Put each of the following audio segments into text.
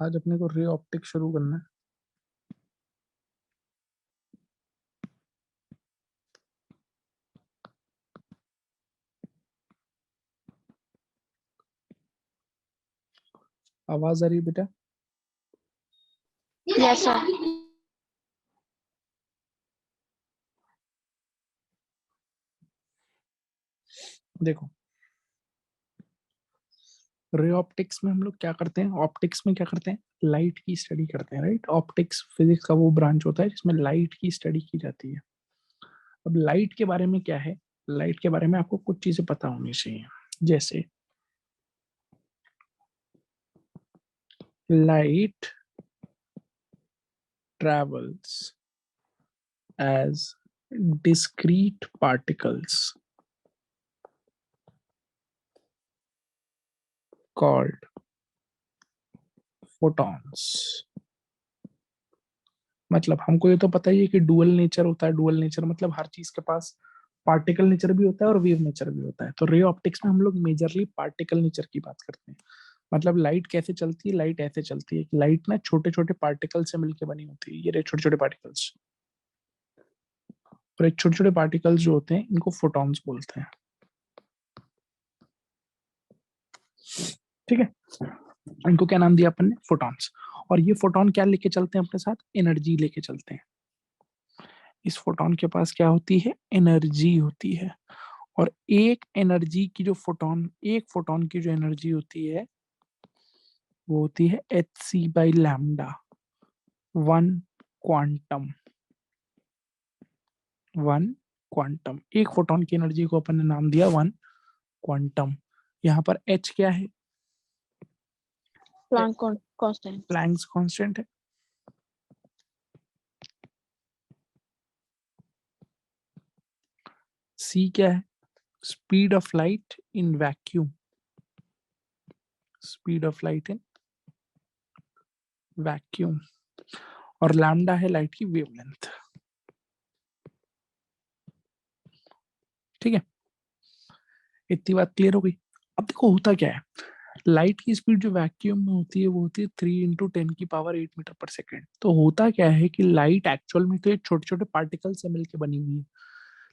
आज अपने को रे ऑप्टिक शुरू करना है। आवाज आ रही है बेटा? Yes sir. देखो, रे ऑप्टिक्स में हम लोग क्या करते हैं, ऑप्टिक्स में क्या करते हैं, लाइट की स्टडी करते हैं, राइट। ऑप्टिक्स फिजिक्स का वो ब्रांच होता है जिसमें लाइट की स्टडी की जाती है। अब लाइट के बारे में क्या है, लाइट के बारे में आपको कुछ चीजें पता होनी चाहिए। जैसे light travels as discrete particles called photons। मतलब हमको ये तो पता ही है कि डुअल नेचर होता है। डुअल नेचर मतलब हर चीज के पास पार्टिकल नेचर भी होता है और वेव नेचर भी होता है। तो रे ऑप्टिक्स में हम लोग मेजरली पार्टिकल नेचर की बात करते हैं। मतलब लाइट कैसे चलती है, लाइट ऐसे चलती है कि लाइट ना छोटे छोटे पार्टिकल से मिलकर बनी होती है। ये रहे छोटे छोटे पार्टिकल्स, और ये छोटे छोटे पार्टिकल्स जो होते हैं इनको फोटॉन्स बोलते हैं। ठीक है, इनको क्या नाम दिया अपन ने, फोटॉन्स। और ये फोटोन क्या लेके चलते हैं अपने साथ, एनर्जी लेके चलते हैं। इस फोटोन के पास क्या होती है, एनर्जी होती है। और एक एनर्जी की जो फोटोन, एक फोटोन की जो एनर्जी होती है वो होती है hc/λ, 1 क्वांटम। 1 क्वांटम, एक फोटोन की एनर्जी को अपन ने नाम दिया 1 क्वांटम। यहाँ पर h क्या है, प्लैंक कांस्टेंट। प्लैंक्स कांस्टेंट है। c क्या है, speed of light in vacuum, speed of light in vacuum. और लैम्डा है लाइट की वेवलेंथ। ठीक है, इतनी बात क्लियर हो गई। अब देखो होता क्या है, लाइट की स्पीड जो वैक्यूम में होती है वो होती है 3 × 10⁻⁸ तो होता क्या है कि लाइट एक्चुअल में तो ये छोटे छोटे पार्टिकल से मिलकर बनी हुई है।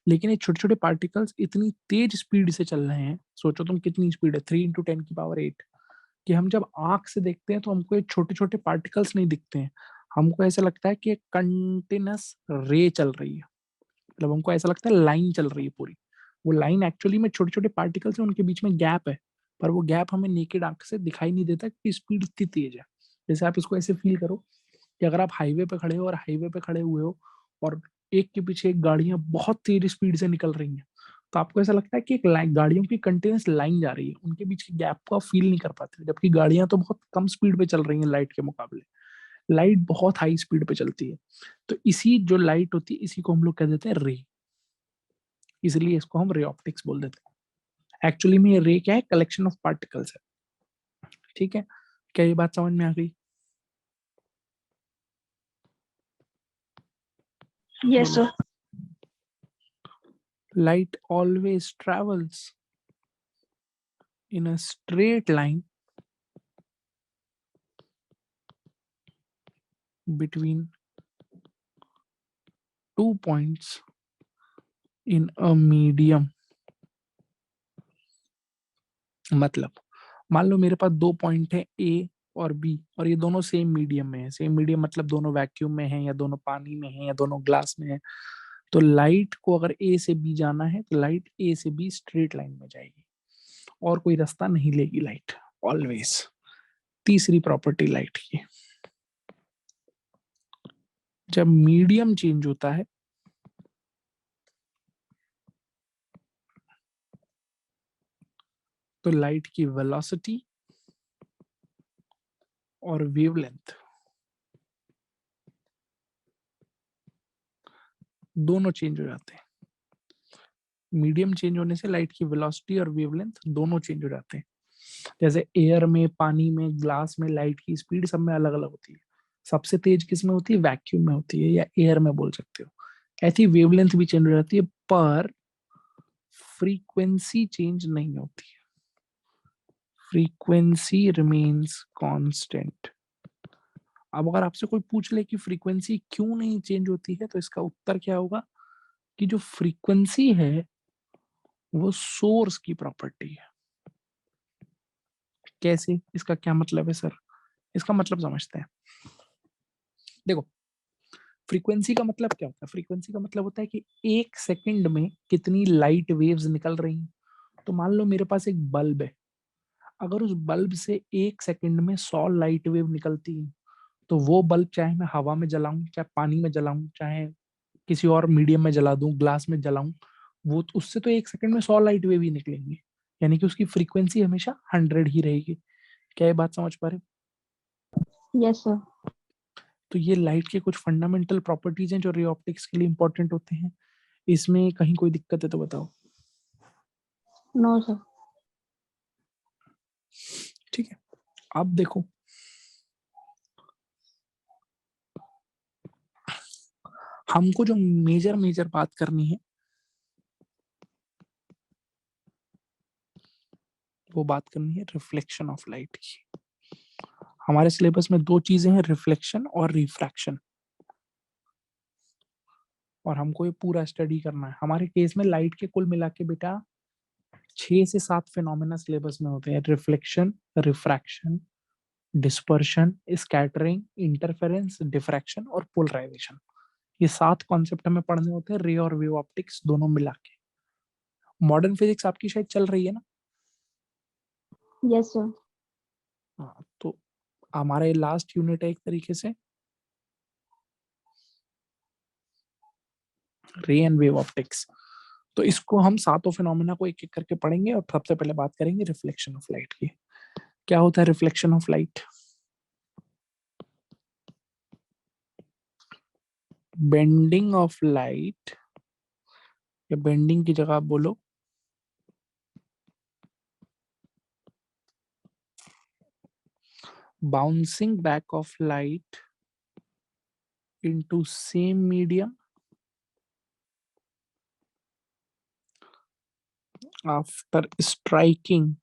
लेकिन ये छोटे छोटे पार्टिकल्स इतनी तेज स्पीड से चल रहे हैं, सोचो तुम कितनी स्पीड है, 3 × 10⁸, कि हम जब आंख से देखते हैं तो हमको ये छोटे छोटे पार्टिकल्स नहीं दिखते हैं। हमको ऐसा लगता है कि एक कंटिन्यूस रे चल रही है। मतलब हमको ऐसा लगता है लाइन चल रही है पूरी। वो लाइन एक्चुअली में छोटे छोटे पार्टिकल्स हैं, उनके बीच में गैप है। पर वो गैप हमें नेकेड आंख से दिखाई नहीं देता कि स्पीड इतनी तेज है। जैसे आप इसको ऐसे फील करो कि अगर आप हाईवे पे खड़े हो और हाईवे पे खड़े हुए हो और एक के पीछे एक गाड़ियां बहुत तेज स्पीड से निकल रही हैं, तो आपको ऐसा लगता है कि एक लाइन, गाड़ियों की कंटिन्यूस लाइन जा रही है, उनके बीच के गैप को आप फील नहीं कर पाते। जबकि गाड़ियां तो बहुत कम स्पीड पे चल रही हैं लाइट के मुकाबले। लाइट बहुत हाई स्पीड पे चलती है। तो इसी जो लाइट होती है इसी को हम लोग कह देते हैं रे। इसलिए इसको हम रे ऑप्टिक्स बोल देते हैं। एक्चुअली में ये रे क्या है, कलेक्शन ऑफ पार्टिकल्स है। ठीक है, क्या ये बात समझ में आ गई? यस बोलो। Sir. Light always travels in a straight line between 2 points in a medium। मतलब मान लो मेरे पास 2 पॉइंट है ए और बी, और ये दोनों सेम मीडियम में है। सेम मीडियम मतलब दोनों वैक्यूम में है, या दोनों पानी में है, या दोनों ग्लास में है। तो लाइट को अगर ए से बी जाना है तो लाइट ए से बी स्ट्रेट लाइन में जाएगी और कोई रास्ता नहीं लेगी लाइट, ऑलवेज। तीसरी प्रॉपर्टी लाइट की, जब मीडियम चेंज होता है तो लाइट की वेलोसिटी और वेवलेंथ दोनों चेंज हो जाते हैं। मीडियम चेंज होने से लाइट की वेलोसिटी और वेवलेंथ दोनों चेंज हो जाते हैं। जैसे एयर में, पानी में, ग्लास में लाइट की स्पीड सब में अलग अलग होती है। सबसे तेज किस में होती है, वैक्यूम में होती है, या एयर में बोल सकते हो। ऐसी वेवलेंथ भी चेंज हो जाती है, पर फ्रीक्वेंसी चेंज नहीं होती है। Frequency remains constant. अब अगर आपसे कोई पूछ ले कि फ्रीक्वेंसी क्यों नहीं चेंज होती है, तो इसका उत्तर क्या होगा कि जो फ्रीक्वेंसी है वो सोर्स की प्रॉपर्टी है। कैसे? इसका क्या मतलब है सर? इसका मतलब समझते हैं। देखो, फ्रीक्वेंसी का मतलब क्या होता है? फ्रीक्वेंसी का मतलब होता है कि एक सेकंड में कितनी लाइट वेव्स निकल रही हैं। तो मान लो मेरे पास एक बल्ब है, अगर उस बल्ब से एक सेकंड में 100 लाइट वेव निकलती है, तो वो बल्ब चाहे मैं हवा में जलाऊं, चाहे पानी में जलाऊं, चाहे किसी और मीडियम में जला दूं, ग्लास में जलाऊं, वो तो उससे तो एक सेकंड में 100 लाइट वेव ही निकलेंगे। यानी कि उसकी फ्रीक्वेंसी हमेशा 100 ही रहेगी। क्या ये बात समझ पा रहे हो? Yes sir. तो ये लाइट के कुछ फंडामेंटल प्रॉपर्टीज हैं जो रे ऑप्टिक्स के लिए इंपॉर्टेंट होते हैं। इसमें कहीं कोई दिक्कत है तो बताओ। No sir. ठीक है, अब देखो, हमको जो मेजर मेजर बात करनी है वो बात करनी है रिफ्लेक्शन ऑफ लाइट की। हमारे सिलेबस में दो चीजें हैं, रिफ्लेक्शन और रिफ्रैक्शन, और हमको ये पूरा स्टडी करना है। हमारे केस में लाइट के कुल मिला के बेटा 6 से 7 फिनोमेना सिलेबस में होते हैं, reflection, refraction, dispersion, scattering, interference, diffraction और पोलराइजेशन। ये 7 कॉन्सेप्ट हमें पढ़ने होते हैं, रे और वेव ऑप्टिक्स दोनों मिला के। मॉडर्न फिजिक्स आपकी शायद चल रही है ना? Yes sir. हाँ, तो हमारा ये लास्ट यूनिट है एक तरीके से रे एंड वेव ऑप्टिक्स। तो इसको हम सातों फिनोमेना को एक एक करके पढ़ेंगे, और सबसे पहले बात करेंगे रिफ्लेक्शन ऑफ लाइट की। क्या होता है reflection of light? Bending of light, या बेंडिंग की जगह आप बोलो bouncing back of light into same medium after striking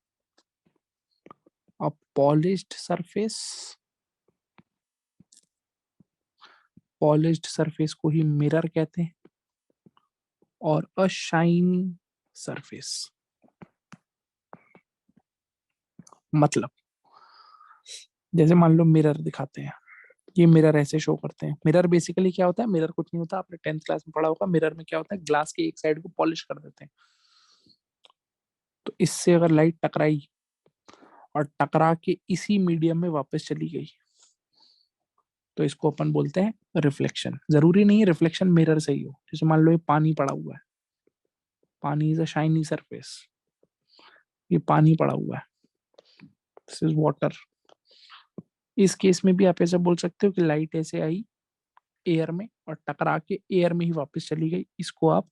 a polished surface। Polished surface को ही मिरर कहते हैं, और अ शाइनी सरफेस। मतलब जैसे मान लो मिरर दिखाते हैं, ये मिरर ऐसे शो करते हैं। मिरर बेसिकली क्या होता है? मिरर कुछ नहीं होता, आपने 10th क्लास में पढ़ा होगा। मिरर में क्या होता है? ग्लास की एक साइड को पॉलिश कर देते हैं, तो इससे अगर लाइट टकराई और टकरा के इसी मीडियम में वापस चली गई, तो इसको अपन बोलते हैं रिफ्लेक्शन। जरूरी नहीं है रिफ्लेक्शन मिरर से ही हो। जैसे मान लो ये पानी पड़ा हुआ है, पानी इज अ शाइनी सरफेस, ये पानी पड़ा हुआ है, दिस इज वाटर। इस केस में भी आप ऐसा बोल सकते हो कि लाइट ऐसे आई एयर में और टकरा के एयर में ही वापस चली गई, इसको आप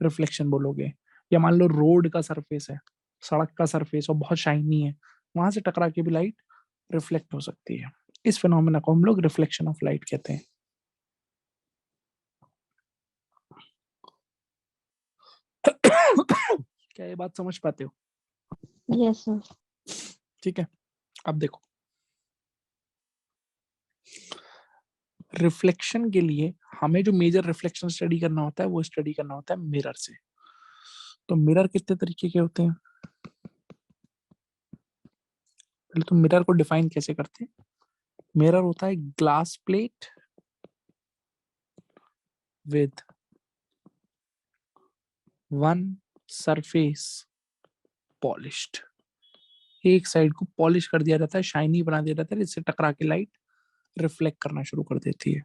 रिफ्लेक्शन बोलोगे। या मान लो रोड का सरफेस है, सड़क का सरफेस, और बहुत शाइनी है, वहां से टकरा के भी लाइट रिफ्लेक्ट हो सकती है। इस फिनोमेना को हम लोग रिफ्लेक्शन ऑफ लाइट कहते हैं। क्या ये बात समझ पाते हो? Yes sir. ठीक है, अब देखो, रिफ्लेक्शन के लिए हमें जो मेजर रिफ्लेक्शन स्टडी करना होता है वो स्टडी करना होता है मिरर से। तो मिरर कितने तरीके के होते हैं? पहले तो मिरर को डिफाइन कैसे करते हैं। मिरर होता है glass plate with one surface polished. एक साइड को पॉलिश कर दिया जाता है, शाइनी बना दिया जाता है, जिससे टकरा के लाइट रिफ्लेक्ट करना शुरू कर देती है।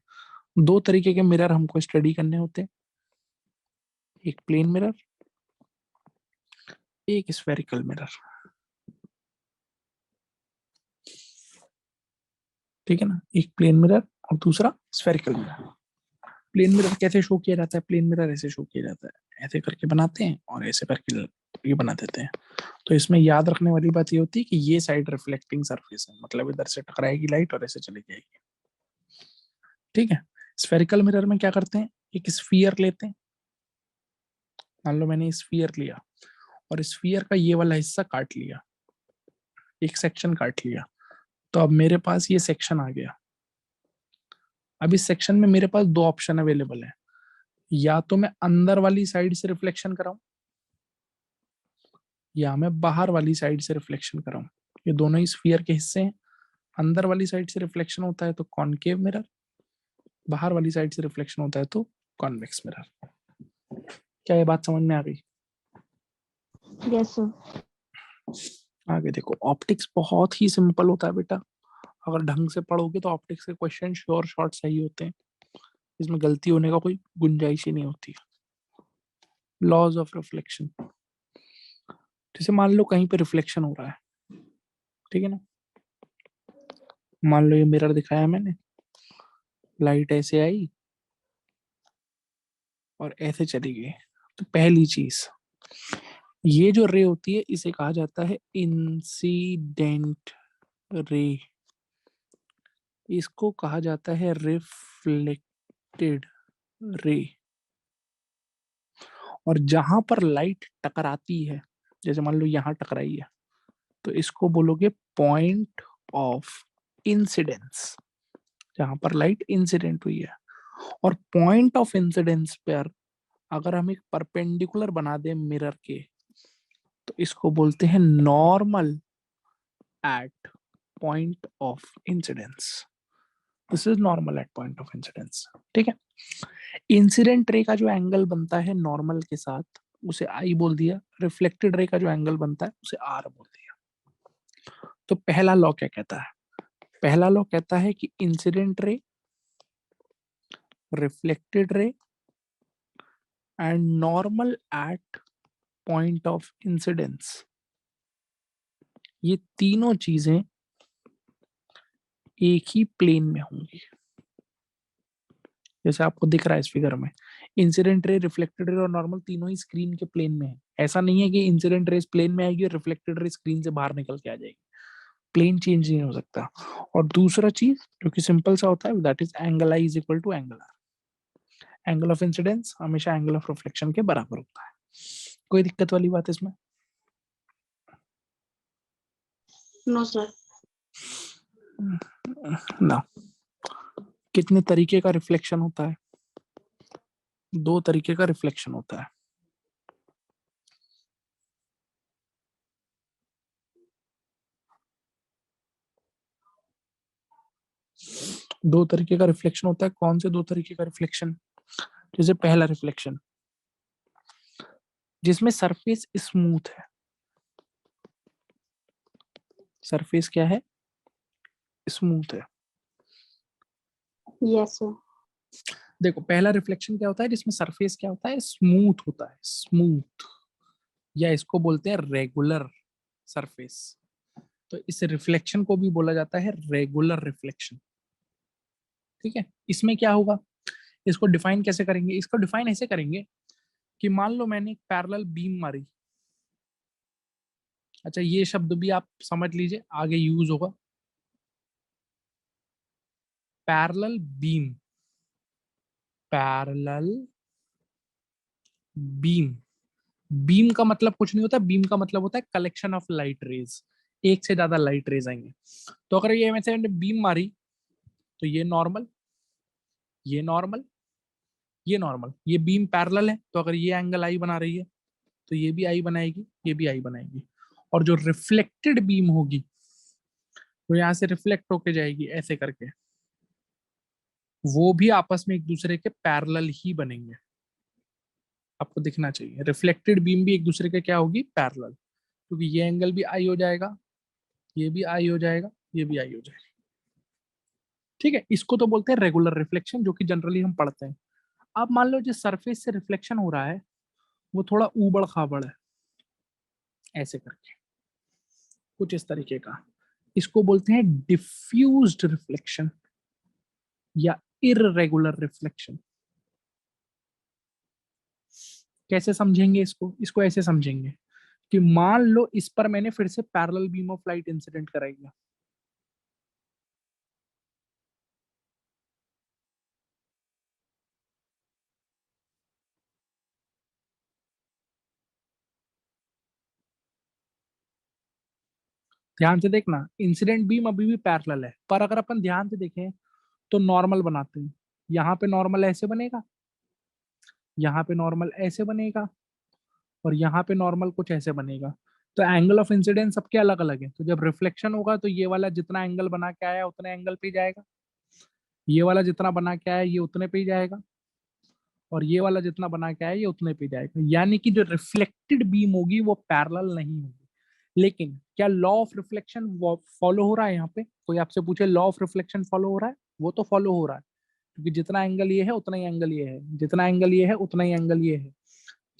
दो तरीके के मिरर हमको स्टडी करने होते हैं, एक प्लेन मिरर, एक स्फेरिकल मिरर। ठीक है ना, एक प्लेन मिरर और दूसरा स्फेरिकल मिरर। प्लेन मिरर कैसे शो किया जाता है? प्लेन मिरर ऐसे शो किया जाता है, ऐसे करके बनाते हैं और ऐसे करके ये बना देते हैं। तो इसमें याद रखने वाली बात ये होती है कि ये साइड रिफ्लेक्टिंग सरफेस है, मतलब इधर से टकराएगी लाइट और ऐसे चली जाएगी। ठीक है, स्फेरिकल मिरर में क्या करते हैं, एक स्फीयर लेते हैं। मान लो मैंने स्फीयर लिया और स्फीयर का ये वाला हिस्सा काट लिया, एक सेक्शन काट लिया, तो अब मेरे पास ये सेक्शन आ गया। अब इस सेक्शन में मेरे पास दो ऑप्शन अवेलेबल है, या तो मैं अंदर वाली साइड से रिफ्लेक्शन कराऊं या मैं बाहर वाली साइड से रिफ्लेक्शन कराऊं। ये दोनों ही स्फीयर के हिस्से हैं। अंदर वाली साइड से रिफ्लेक्शन होता है तो कॉनकेव मिरर, बाहर वाली साइड से रिफ्लेक्शन होता है तो कॉन्वेक्स मिरर। क्या ये बात समझ में आ गई? Yes, sir. आगे देखो, ऑप्टिक्स बहुत ही सिंपल होता है बेटा। अगर ढंग से पढ़ोगे तो ऑप्टिक्स के क्वेश्चन श्योर शॉर्ट सही होते हैं, इसमें गलती होने का कोई गुंजाइश ही नहीं होती। लॉज ऑफ रिफ्लेक्शन, जैसे मान लो कहीं पे रिफ्लेक्शन हो रहा है, ठीक है ना। मान लो ये मिरर दिखाया मैंने, लाइट ऐसे आई और ऐसे चली गई। तो पहली चीज, ये जो रे होती है इसे कहा जाता है इंसिडेंट रे, इसको कहा जाता है रिफ्लेक्टेड रे। और जहां पर लाइट टकराती है, जैसे मान लो यहां टकराई है, तो इसको बोलोगे पॉइंट ऑफ इंसिडेंस, जहां पर लाइट इंसिडेंट हुई है। और पॉइंट ऑफ इंसिडेंस पर अगर हम एक परपेंडिकुलर बना दें मिरर के, तो इसको बोलते हैं normal at point of incidence. This is normal at point of incidence, ठीक है। इंसिडेंट रे का जो एंगल बनता है नॉर्मल के साथ, उसे आई बोल दिया। रिफ्लेक्टेड रे का जो एंगल बनता है उसे आर बोल दिया। तो पहला लॉ क्या कहता है? पहला लॉ कहता है कि incident ray, reflected ray and normal at point of incidence, ये तीनों चीजें एक ही प्लेन में होंगी। जैसे आपको दिख रहा है इस फिगर में, इंसिडेंट रे, रिफ्लेक्टेड रे और नॉर्मल तीनों ही स्क्रीन के प्लेन में है। ऐसा नहीं है कि इंसिडेंट रे प्लेन में आएगी और रिफ्लेक्टेड रे स्क्रीन से बाहर निकल के आ जाएगी। प्लेन चेंज नहीं हो सकता। और दूसरा चीज जो कि सिंपल सा होता है, that is angle i is equal to angle r. Angle of incidence हमेशा एंगल ऑफ रिफ्लेक्शन के बराबर होता है। कोई दिक्कत वाली बात इसमें? No, sir. ना। कितने तरीके का रिफ्लेक्शन होता है? दो तरीके का रिफ्लेक्शन होता है। दो तरीके का रिफ्लेक्शन होता है। कौन से दो तरीके का रिफ्लेक्शन? जैसे पहला रिफ्लेक्शन जिसमें सरफेस स्मूथ है। सरफेस क्या है? स्मूथ है। Yes, sir. देखो, पहला रिफ्लेक्शन क्या होता है? जिसमें सरफेस क्या होता है? स्मूथ होता है। स्मूथ, या इसको बोलते हैं रेगुलर सरफेस। तो इस रिफ्लेक्शन को भी बोला जाता है रेगुलर रिफ्लेक्शन, ठीक है। इसमें क्या होगा, इसको डिफाइन कैसे करेंगे? इसको डिफाइन ऐसे करेंगे कि मान लो मैंने एक पैरेलल बीम मारी। अच्छा, ये शब्द भी आप समझ लीजिए, आगे यूज होगा। Parallel beam, parallel beam. Beam का मतलब कुछ नहीं होता, बीम का मतलब होता है कलेक्शन ऑफ लाइट रेज। एक से ज्यादा लाइट रेज आएंगे। तो अगर ये मैंने बीम मारी, तो ये नॉर्मल, ये नॉर्मल, ये नॉर्मल, ये बीम पैरेलल है, तो अगर ये एंगल आई बना रही है तो ये भी आई बनाएगी, ये भी आई बनाएगी। और जो रिफ्लेक्टेड बीम होगी वो यहां से रिफ्लेक्ट होके जाएगी ऐसे करके, वो भी आपस में एक दूसरे के पैरेलल ही बनेंगे। आपको दिखना चाहिए, रिफ्लेक्टेड बीम भी एक दूसरे के क्या होगी? पैरेलल। क्योंकि ये एंगल भी आई हो जाएगा, ये भी आई हो जाएगा, ये भी आई हो जाएगा, ठीक है। इसको तो बोलते हैं रेगुलर रिफ्लेक्शन, जो कि जनरली हम पढ़ते हैं। अब मान लो जिस सरफेस से रिफ्लेक्शन हो रहा है वो थोड़ा ऊबड़ खाबड़ है, ऐसे करके कुछ इस तरीके का, इसको बोलते हैं डिफ्यूज्ड रिफ्लेक्शन या इररेगुलर रिफ्लेक्शन। कैसे समझेंगे इसको? इसको ऐसे समझेंगे कि मान लो इस पर मैंने फिर से parallel beam of light incident कराई है। ध्यान से देखना, इंसिडेंट बीम अभी भी पैरेलल है, पर अगर अपन ध्यान से देखें तो नॉर्मल बनाते हैं। यहाँ पे नॉर्मल ऐसे बनेगा, यहाँ पे नॉर्मल ऐसे बनेगा, और यहाँ पे नॉर्मल कुछ ऐसे बनेगा। तो एंगल ऑफ इंसिडेंस सबके अलग अलग है। तो जब रिफ्लेक्शन होगा तो ये वाला जितना एंगल बना के आया उतने एंगल पे ही जाएगा, ये वाला जितना बना के आया ये उतने पे ही जाएगा, और ये वाला जितना बना के आया ये उतने पे जाएगा। यानी कि जो रिफ्लेक्टेड बीम होगी वो पैरेलल नहीं होगी। लेकिन क्या लॉ ऑफ रिफ्लेक्शन फॉलो हो रहा है? यहाँ पे कोई आपसे पूछे लॉ ऑफ रिफ्लेक्शन फॉलो हो रहा है? वो तो फॉलो हो रहा है, क्योंकि जितना एंगल ये है उतना ही एंगल ये है, जितना एंगल ये है उतना ही एंगल ये है,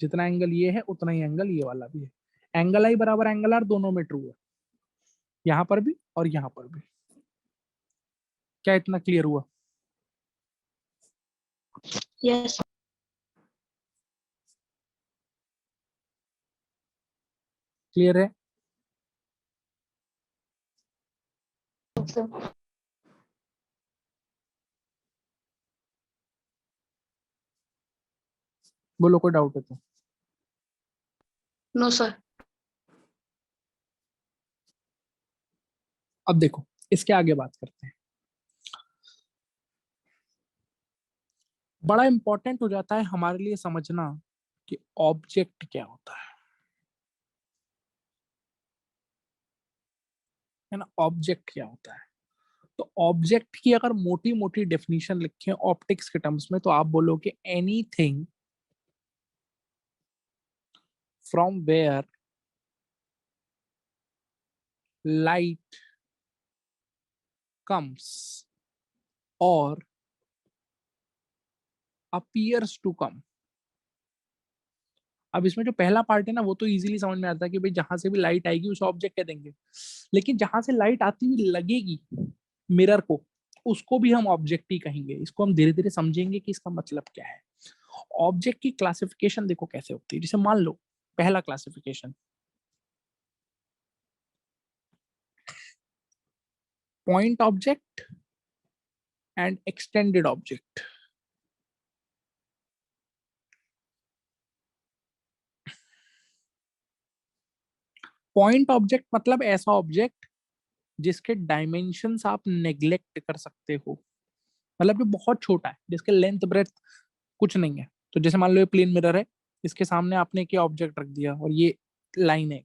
जितना एंगल ये है उतना ही एंगल ये वाला भी है। एंगल आई बराबर एंगल आर दोनों में ट्रू है, यहाँ पर भी और यहाँ पर भी। क्या इतना क्लियर हुआ? Yes, क्लियर है? sir. बोलो कोई डाउट है तो। No, sir. अब देखो इसके आगे बात करते हैं। बड़ा इंपॉर्टेंट हो जाता है हमारे लिए समझना कि ऑब्जेक्ट क्या होता है ना? ऑब्जेक्ट क्या होता है? तो ऑब्जेक्ट की अगर मोटी मोटी डेफिनेशन लिखें ऑप्टिक्स के टर्म्स में, तो आप बोलोगे anything from where light comes और अपीयर्स टू कम। अब इसमें जो पहला पार्ट है ना वो तो इजीली समझ में आता है कि भाई जहां से भी लाइट आएगी उसे ऑब्जेक्ट कह देंगे। लेकिन जहां से लाइट आती हुई लगेगी मिरर को, उसको भी हम ऑब्जेक्ट ही कहेंगे। इसको हम धीरे धीरे समझेंगे कि इसका मतलब क्या है। ऑब्जेक्ट की क्लासिफिकेशन देखो कैसे होती है। जैसे मान लो पहला classification, point object and extended object. Point object मतलब ऐसा ऑब्जेक्ट जिसके डायमेंशंस आप नेग्लेक्ट कर सकते हो, मतलब ये बहुत छोटा है, जिसके लेंथ ब्रेथ कुछ नहीं है। तो जैसे मान लो ये प्लेन मिरर है, इसके सामने आपने एक ऑब्जेक्ट रख दिया और ये लाइन है,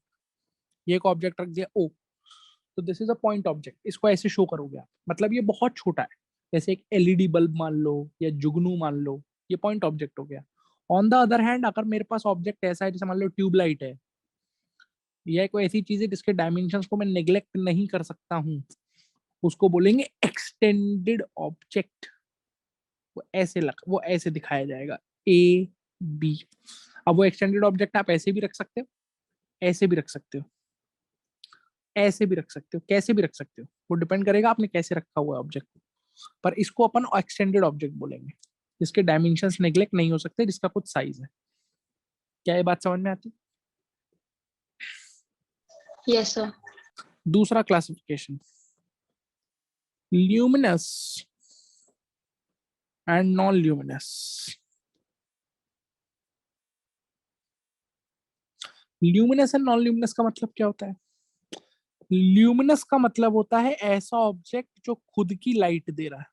ये एक ऑब्जेक्ट रख दिया ओ, तो this is a point object. इसको ऐसे शो करोगे आप, मतलब ये बहुत छोटा है। जैसे एक एलईडी बल्ब मान लो या जुगनू मान लो, ये पॉइंट ऑब्जेक्ट हो गया। ऑन द अदर हैंड अगर मेरे पास ऑब्जेक्ट ऐसा है, जैसे मान लो ट्यूबलाइट है, या कोई ऐसी चीज है जिसके डायमेंशंस को मैं नेग्लेक्ट नहीं कर सकता हूँ, उसको बोलेंगे एक्सटेंडेड ऑब्जेक्ट। वो ऐसे दिखाया जाएगा ए बी। अब वो एक्सटेंडेड ऑब्जेक्ट आप ऐसे भी रख सकते हो, ऐसे भी रख सकते हो, ऐसे भी रख सकते हो, कैसे भी रख सकते हो, वो डिपेंड करेगा आपने कैसे रखा हुआ है ऑब्जेक्ट को। पर इसको अपन एक्सटेंडेड ऑब्जेक्ट बोलेंगे, जिसके डायमेंशंस नेग्लेक्ट नहीं हो सकते, जिसका कुछ साइज है। क्या ये बात समझ में आती? Yes, sir. दूसरा classification, luminous and non luminous. Luminous and non luminous का मतलब क्या होता है? ल्यूमिनस का मतलब होता है ऐसा ऑब्जेक्ट जो खुद की लाइट दे रहा है।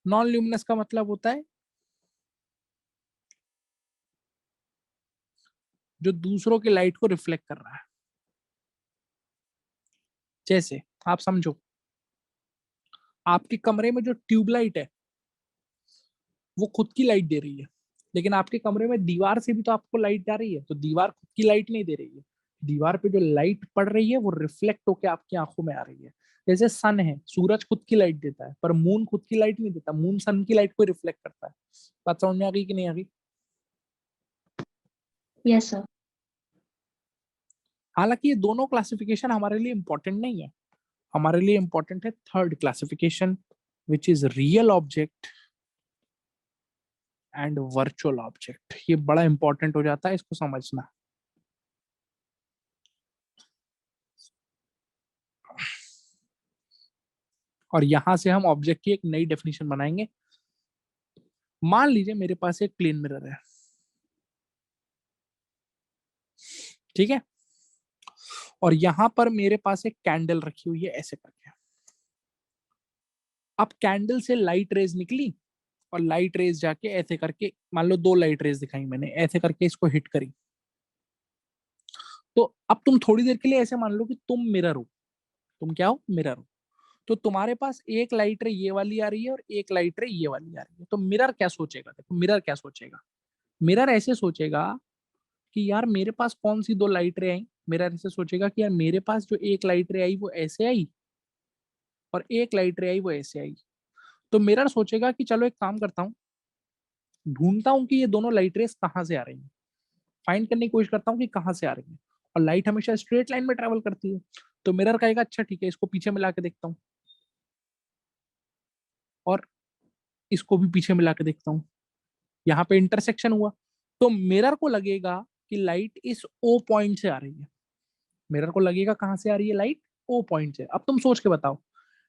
नॉन ल्यूमिनस का मतलब होता है जो दूसरों की लाइट को रिफ्लेक्ट कर रहा है। जैसे आप समझो, आपके कमरे में जो ट्यूबलाइट है वो खुद की लाइट दे रही है, लेकिन आपके कमरे में दीवार से भी तो आपको लाइट जा रही है, तो दीवार खुद की लाइट नहीं दे रही है। दीवार पे जो लाइट पड़ रही है वो रिफ्लेक्ट होकर आपकी आंखों में आ रही है। जैसे सन है, सूरज खुद की लाइट देता है, पर मून खुद की लाइट नहीं देता, मून सन की लाइट को रिफ्लेक्ट करता है। बात समझ में आ गई कि नहीं आ गई? Yes, sir. हालांकि ये दोनों क्लासिफिकेशन हमारे लिए इंपॉर्टेंट नहीं है। हमारे लिए इंपॉर्टेंट है third classification, which is real object and virtual object. ये बड़ा इंपॉर्टेंट हो जाता है, इसको समझना। और यहां से हम ऑब्जेक्ट की एक नई डेफिनेशन बनाएंगे। मान लीजिए मेरे पास एक प्लेन मिरर है, ठीक है, और यहां पर मेरे पास एक कैंडल रखी हुई है ऐसे करके। अब कैंडल से लाइट रेज निकली और लाइट रेज जाके ऐसे करके, मान लो 2 लाइट रेज दिखाई मैंने, ऐसे करके इसको हिट करी। तो अब तुम थोड़ी देर के लिए ऐसे मान लो कि तुम मिरर हो। तुम क्या हो? मिरर हो। तो तुम्हारे पास एक लाइट रे ये वाली आ रही है और एक लाइट रे ये वाली आ रही है। तो मिरर क्या सोचेगा? देखो मिरर क्या सोचेगा। मिरर ऐसे सोचेगा कि यार मेरे पास कौन सी 2 लाइट रे आई। मिरर ऐसे सोचेगा कि यार मेरे पास जो एक लाइट रे आई वो ऐसे आई और एक लाइट रे आई वो ऐसे आई। तो मिरर सोचेगा कि चलो एक काम करता हूँ, ढूंढता हूँ कि ये दोनों लाइट रेस कहाँ से आ रही हैं, फाइंड करने की कोशिश करता हूँ कि कहाँ से आ रही है। और लाइट हमेशा स्ट्रेट लाइन में ट्रेवल करती है। तो मिरर कहेगा अच्छा ठीक है, इसको पीछे मिला के देखता हूँ और इसको भी पीछे मिला के देखता हूँ। यहाँ पे इंटरसेक्शन हुआ तो मिरर को लगेगा कि लाइट इस ओ पॉइंट से आ रही है। मिरर को लगेगा कहाँ से आ रही है लाइट? ओ पॉइंट से। अब तुम सोच के बताओ,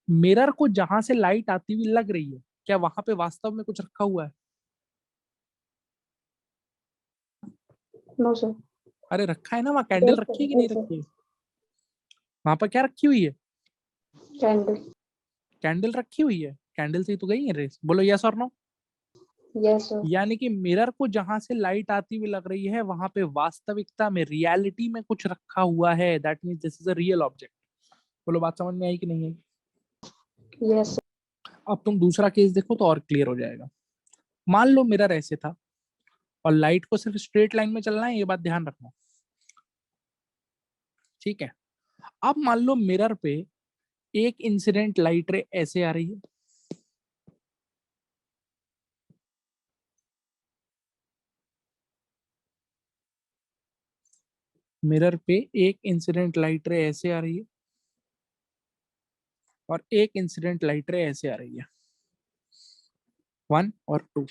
मिरर को जहां से लाइट आती हुई लग रही है, क्या वहां पे वास्तव में कुछ रखा हुआ है? No sir. अरे रखा है ना, वहां कैंडल यस रखी सर, है कि नहीं यस रखी सर। है? वहां पर क्या रखी हुई है? कैंडल। कैंडल रखी हुई है। कैंडल से ही तो गई है रेस। बोलो यस और नो। Yes sir. यानी कि मिरर को जहां से लाइट आती हुई लग रही है वहां पे वास्तविकता में, रियलिटी में कुछ रखा हुआ है। That means this is a real object. बोलो बात समझ में आई कि नहीं आई? यस अब तुम दूसरा केस देखो तो और क्लियर हो जाएगा। मान लो मिरर ऐसे था और लाइट को सिर्फ स्ट्रेट लाइन में चलना है, ये बात ध्यान रखना। ठीक है। अब मान लो मिरर पे एक इंसिडेंट लाइट रे ऐसे आ रही है, मिरर पे एक इंसिडेंट लाइट रे ऐसे आ रही है और एक इंसिडेंट लाइट रे ऐसे आ रही है, 1 और 2।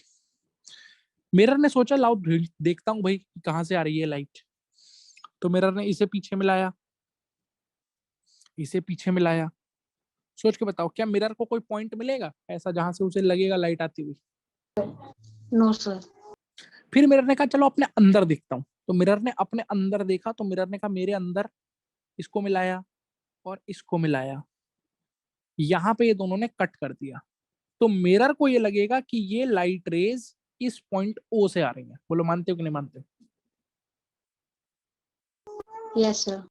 मिरर ने सोचा लाओ देखता हूँ भाई कहाँ से आ रही है लाइट। तो मिरर ने इसे पीछे मिलाया, इसे पीछे मिलाया। सोच के बताओ क्या मिरर को कोई पॉइंट मिलेगा ऐसा जहां से उसे लगेगा लाइट आती हुई? No sir. फिर मिरर ने कहा चलो अपने अंदर देखता हूँ। तो मिरर ने अपने अंदर देखा तो मिरर ने कहा मेरे अंदर, इसको मिलाया और इसको मिलाया, यहाँ पे ये दोनों ने कट कर दिया। तो मिरर को ये लगेगा कि ये लाइट रेज इस पॉइंट ओ से आ रही है। बोलो मानते हो कि नहीं मानते? Yes sir.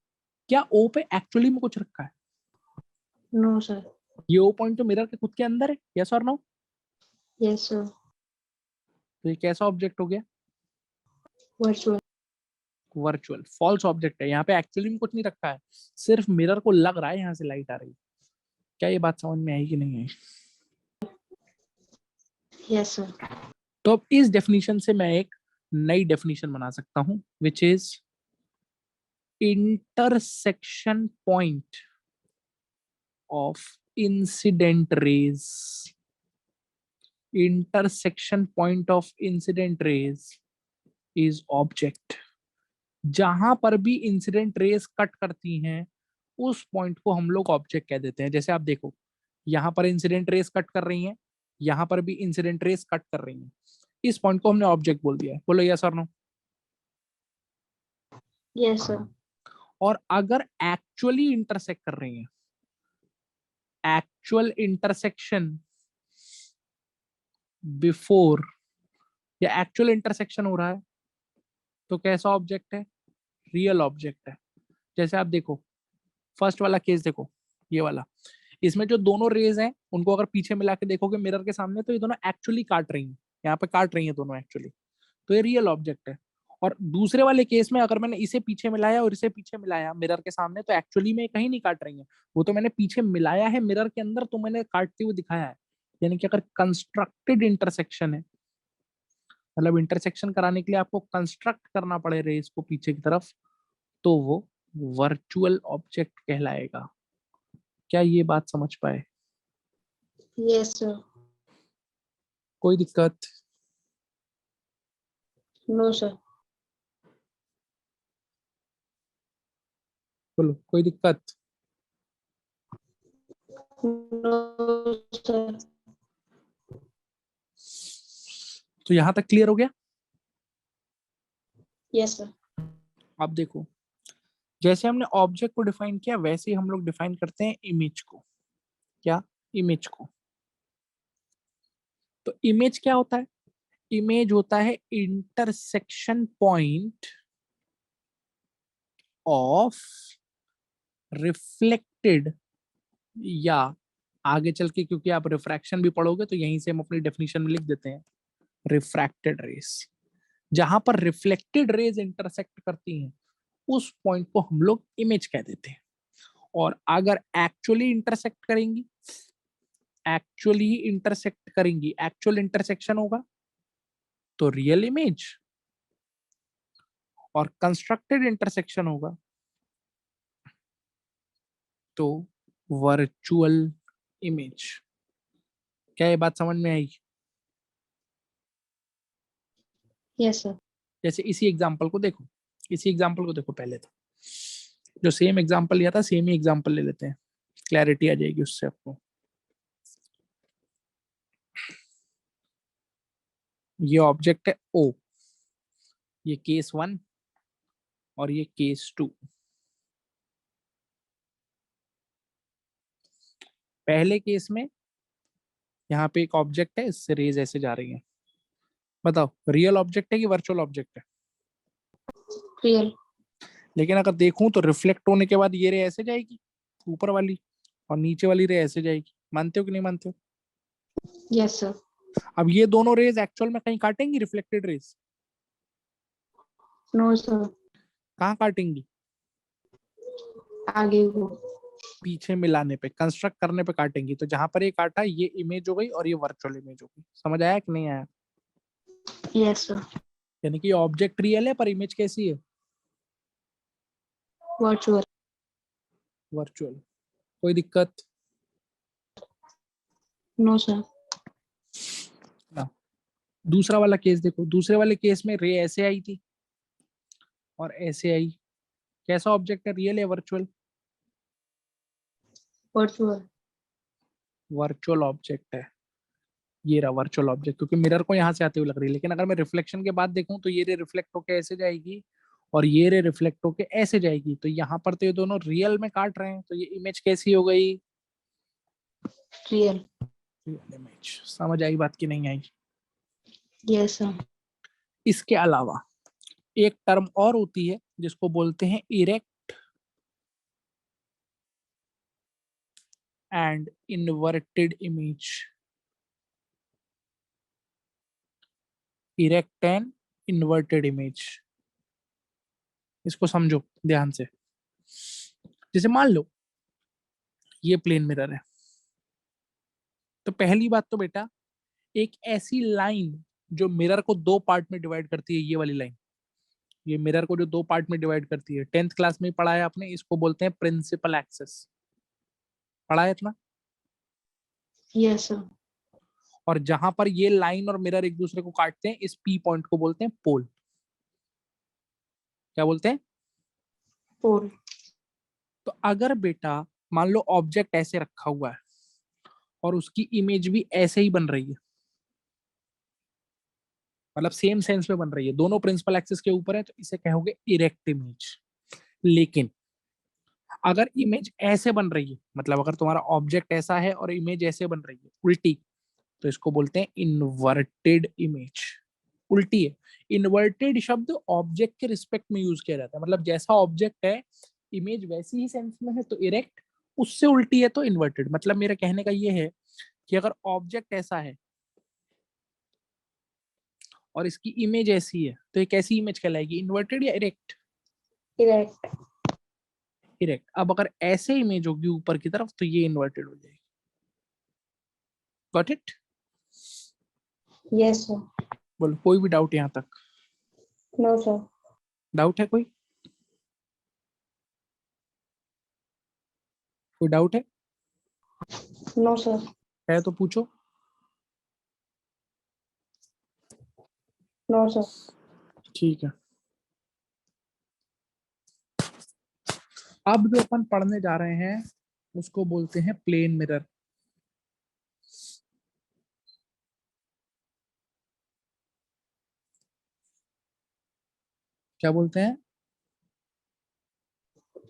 क्या ओ पे एक्चुअली में कुछ रखा है? No sir. ये ओ पॉइंट तो मिरर के खुद के अंदर है। यस और नो? Yes sir. तो ये कैसा ऑब्जेक्ट हो गया? वर्चुअल। वर्चुअल, फॉल्स ऑब्जेक्ट है। यहाँ पे एक्चुअली में कुछ नहीं रखा है, सिर्फ मिरर को लग रहा है यहाँ से लाइट आ रही है। क्या ये बात समझ में आई कि नहीं आई? Yes sir. तो अब इस डेफिनेशन से मैं एक नई डेफिनेशन बना सकता हूं, which is intersection point of incident raise. Intersection point of incident raise is object. जहां पर भी इंसिडेंट रेज कट करती हैं उस पॉइंट को हम लोग ऑब्जेक्ट कह देते हैं। जैसे आप देखो, यहां पर इंसिडेंट रेज कट कर रही हैं, यहां पर भी इंसिडेंट रेज कट कर रही हैं, इस पॉइंट को हमने ऑब्जेक्ट बोल दिया है। बोलो यस और नो? Yes sir. और अगर एक्चुअली इंटरसेक्ट कर रही हैं, एक्चुअल इंटरसेक्शन बिफोर, या एक्चुअल इंटरसेक्शन हो रहा है, तो कैसा ऑब्जेक्ट है? रियल ऑब्जेक्ट है। जैसे आप देखो, फर्स्ट वाला केस देखो, ये वाला, इसमें जो दोनों रेज हैं उनको अगर पीछे मिला के देखोगे मिरर के सामने तो ये दोनों एक्चुअली काट रही हैं, यहाँ पे काट रही हैं दोनों एक्चुअली। तो ये रियल ऑब्जेक्ट है। और दूसरे वाले केस में अगर मैंने इसे पीछे मिलाया और इसे पीछे मिलाया मिरर के सामने, तो एक्चुअली में कहीं नहीं काट रही है, वो तो मैंने पीछे मिलाया है मिरर के अंदर, तो मैंने काटते हुए दिखाया है। यानी कि अगर कंस्ट्रक्टेड इंटरसेक्शन है, मतलब इंटरसेक्शन कराने के लिए आपको कंस्ट्रक्ट करना पड़े रेस को पीछे की तरफ, तो वो वर्चुअल ऑब्जेक्ट कहलाएगा। क्या ये बात समझ पाए? Yes sir. कोई दिक्कत? No sir. बोलो कोई दिक्कत? No sir. तो यहां तक क्लियर हो गया? Yes sir. अब देखो, जैसे हमने ऑब्जेक्ट को डिफाइन किया वैसे ही हम लोग डिफाइन करते हैं इमेज को। क्या? इमेज को। तो इमेज क्या होता है? इमेज होता है इंटरसेक्शन पॉइंट ऑफ रिफ्लेक्टेड, या आगे चल के क्योंकि आप रिफ्रैक्शन भी पढ़ोगे तो यहीं से हम अपनी डेफिनेशन में लिख देते हैं, रिफ्रैक्टेड रेस। जहां पर रिफ्लेक्टेड रेज इंटरसेक्ट करती हैं उस पॉइंट को हम लोग इमेज कह देते हैं। और अगर एक्चुअल इंटरसेक्शन होगा तो रियल इमेज, और कंस्ट्रक्टेड इंटरसेक्शन होगा तो वर्चुअल इमेज। क्या ये बात समझ में आई? Yes sir. जैसे इसी एग्जांपल को देखो पहले तो, जो सेम एग्जांपल लिया था सेम ही एग्जांपल ले लेते हैं, क्लैरिटी आ जाएगी उससे आपको। ये ऑब्जेक्ट है ओ, ये केस 1 और ये केस 2। पहले केस में यहाँ पे एक ऑब्जेक्ट है, इससे रेज ऐसे जा रही है। बताओ रियल ऑब्जेक्ट है कि वर्चुअल ऑब्जेक्ट है? रियल। लेकिन अगर देखूं तो रिफ्लेक्ट होने के बाद ये रे ऐसे जाएगी ऊपर वाली, और नीचे वाली रे ऐसे जाएगी। मानते हो कि नहीं मानते हो? Yes sir. अब ये दोनों रेज एक्चुअल में कहीं काटेंगी रिफ्लेक्टेड रेज? No sir. कहाँ काटेंगी? आगे को। पीछे मिलाने पे, कंस्ट्रक्ट करने पे काटेंगी। तो जहां पर ये काटा ये इमेज हो गई और ये वर्चुअल इमेज हो गई। समझ आया कि नहीं आया? Yes sir. यानी कि ऑब्जेक्ट रियल है पर इमेज कैसी है? वर्चुअल। वर्चुअल। कोई दिक्कत नो सर। ना? दूसरा वाला केस देखो, दूसरे वाले केस में रे ऐसे आई थी और ऐसे आई। कैसा ऑब्जेक्ट है, रियल है वर्चुअल? वर्चुअल। वर्चुअल ऑब्जेक्ट है। ये रहा वर्चुअल ऑब्जेक्ट, क्योंकि मिरर को यहाँ से आते हुए लग रही है। लेकिन अगर मैं रिफ्लेक्शन के बाद देखूं तो ये रे रिफ्लेक्ट होके ऐसे जाएगी और ये रे रिफ्लेक्ट होके ऐसे जाएगी। तो यहाँ पर तो ये दोनों रियल में काट रहे हैं, तो ये इमेज कैसी हो गई? रियल। Real image. समझ आई बात की नहीं आई? Yes sir. इसके अलावा एक टर्म और होती है जिसको बोलते हैं erect and inverted image. Erect and inverted image, इसको समझो ध्यान से। जैसे मान लो ये प्लेन मिरर है, तो पहली बात तो बेटा, एक ऐसी लाइन जो मिरर को दो पार्ट में डिवाइड करती है, ये वाली लाइन, ये मिरर को जो दो पार्ट में डिवाइड करती है, 10th क्लास में ही पढ़ा है आपने, इसको बोलते हैं प्रिंसिपल एक्सेस। पढ़ा है इतना? Yes sir. और जहां पर ये लाइन और मिरर एक दूसरे को काटते हैं, इस पी पॉइंट को बोलते हैं पोल। क्या बोलते हैं? पोल। तो अगर बेटा मान लो ऑब्जेक्ट ऐसे रखा हुआ है और उसकी इमेज भी ऐसे ही बन रही है, मतलब सेम सेंस में बन रही है, दोनों प्रिंसिपल एक्सिस के ऊपर है, तो इसे कहोगे इरेक्ट इमेज। लेकिन अगर इमेज ऐसे बन रही है, मतलब अगर तुम्हारा ऑब्जेक्ट ऐसा है और इमेज ऐसे बन रही है उल्टी, तो इसको बोलते हैं इन्वर्टेड इमेज। उल्टी है। इन्वर्टेड शब्द ऑब्जेक्ट के रिस्पेक्ट में यूज किया जाता है, मतलब जैसा ऑब्जेक्ट है इमेज वैसी ही सेंस में है तो इरेक्ट, उससे उल्टी है तो इन्वर्टेड। मतलब मेरा कहने का ये है कि अगर ऑब्जेक्ट ऐसा है और इसकी इमेज ऐसी है तो ये कैसी इमेज कहलाएगी, इन्वर्टेड या इरेक्ट? इरेक्ट। इरेक्ट। अब अगर ऐसे इमेज होगी ऊपर की तरफ तो ये इन्वर्टेड हो जाएगी। Got it? Yes sir. बोलो कोई भी डाउट यहाँ तक? No sir. डाउट है कोई? कोई डाउट नो सर। है तो पूछो। No sir. ठीक है। अब जो अपन पढ़ने जा रहे हैं उसको बोलते हैं प्लेन मिरर। क्या बोलते हैं?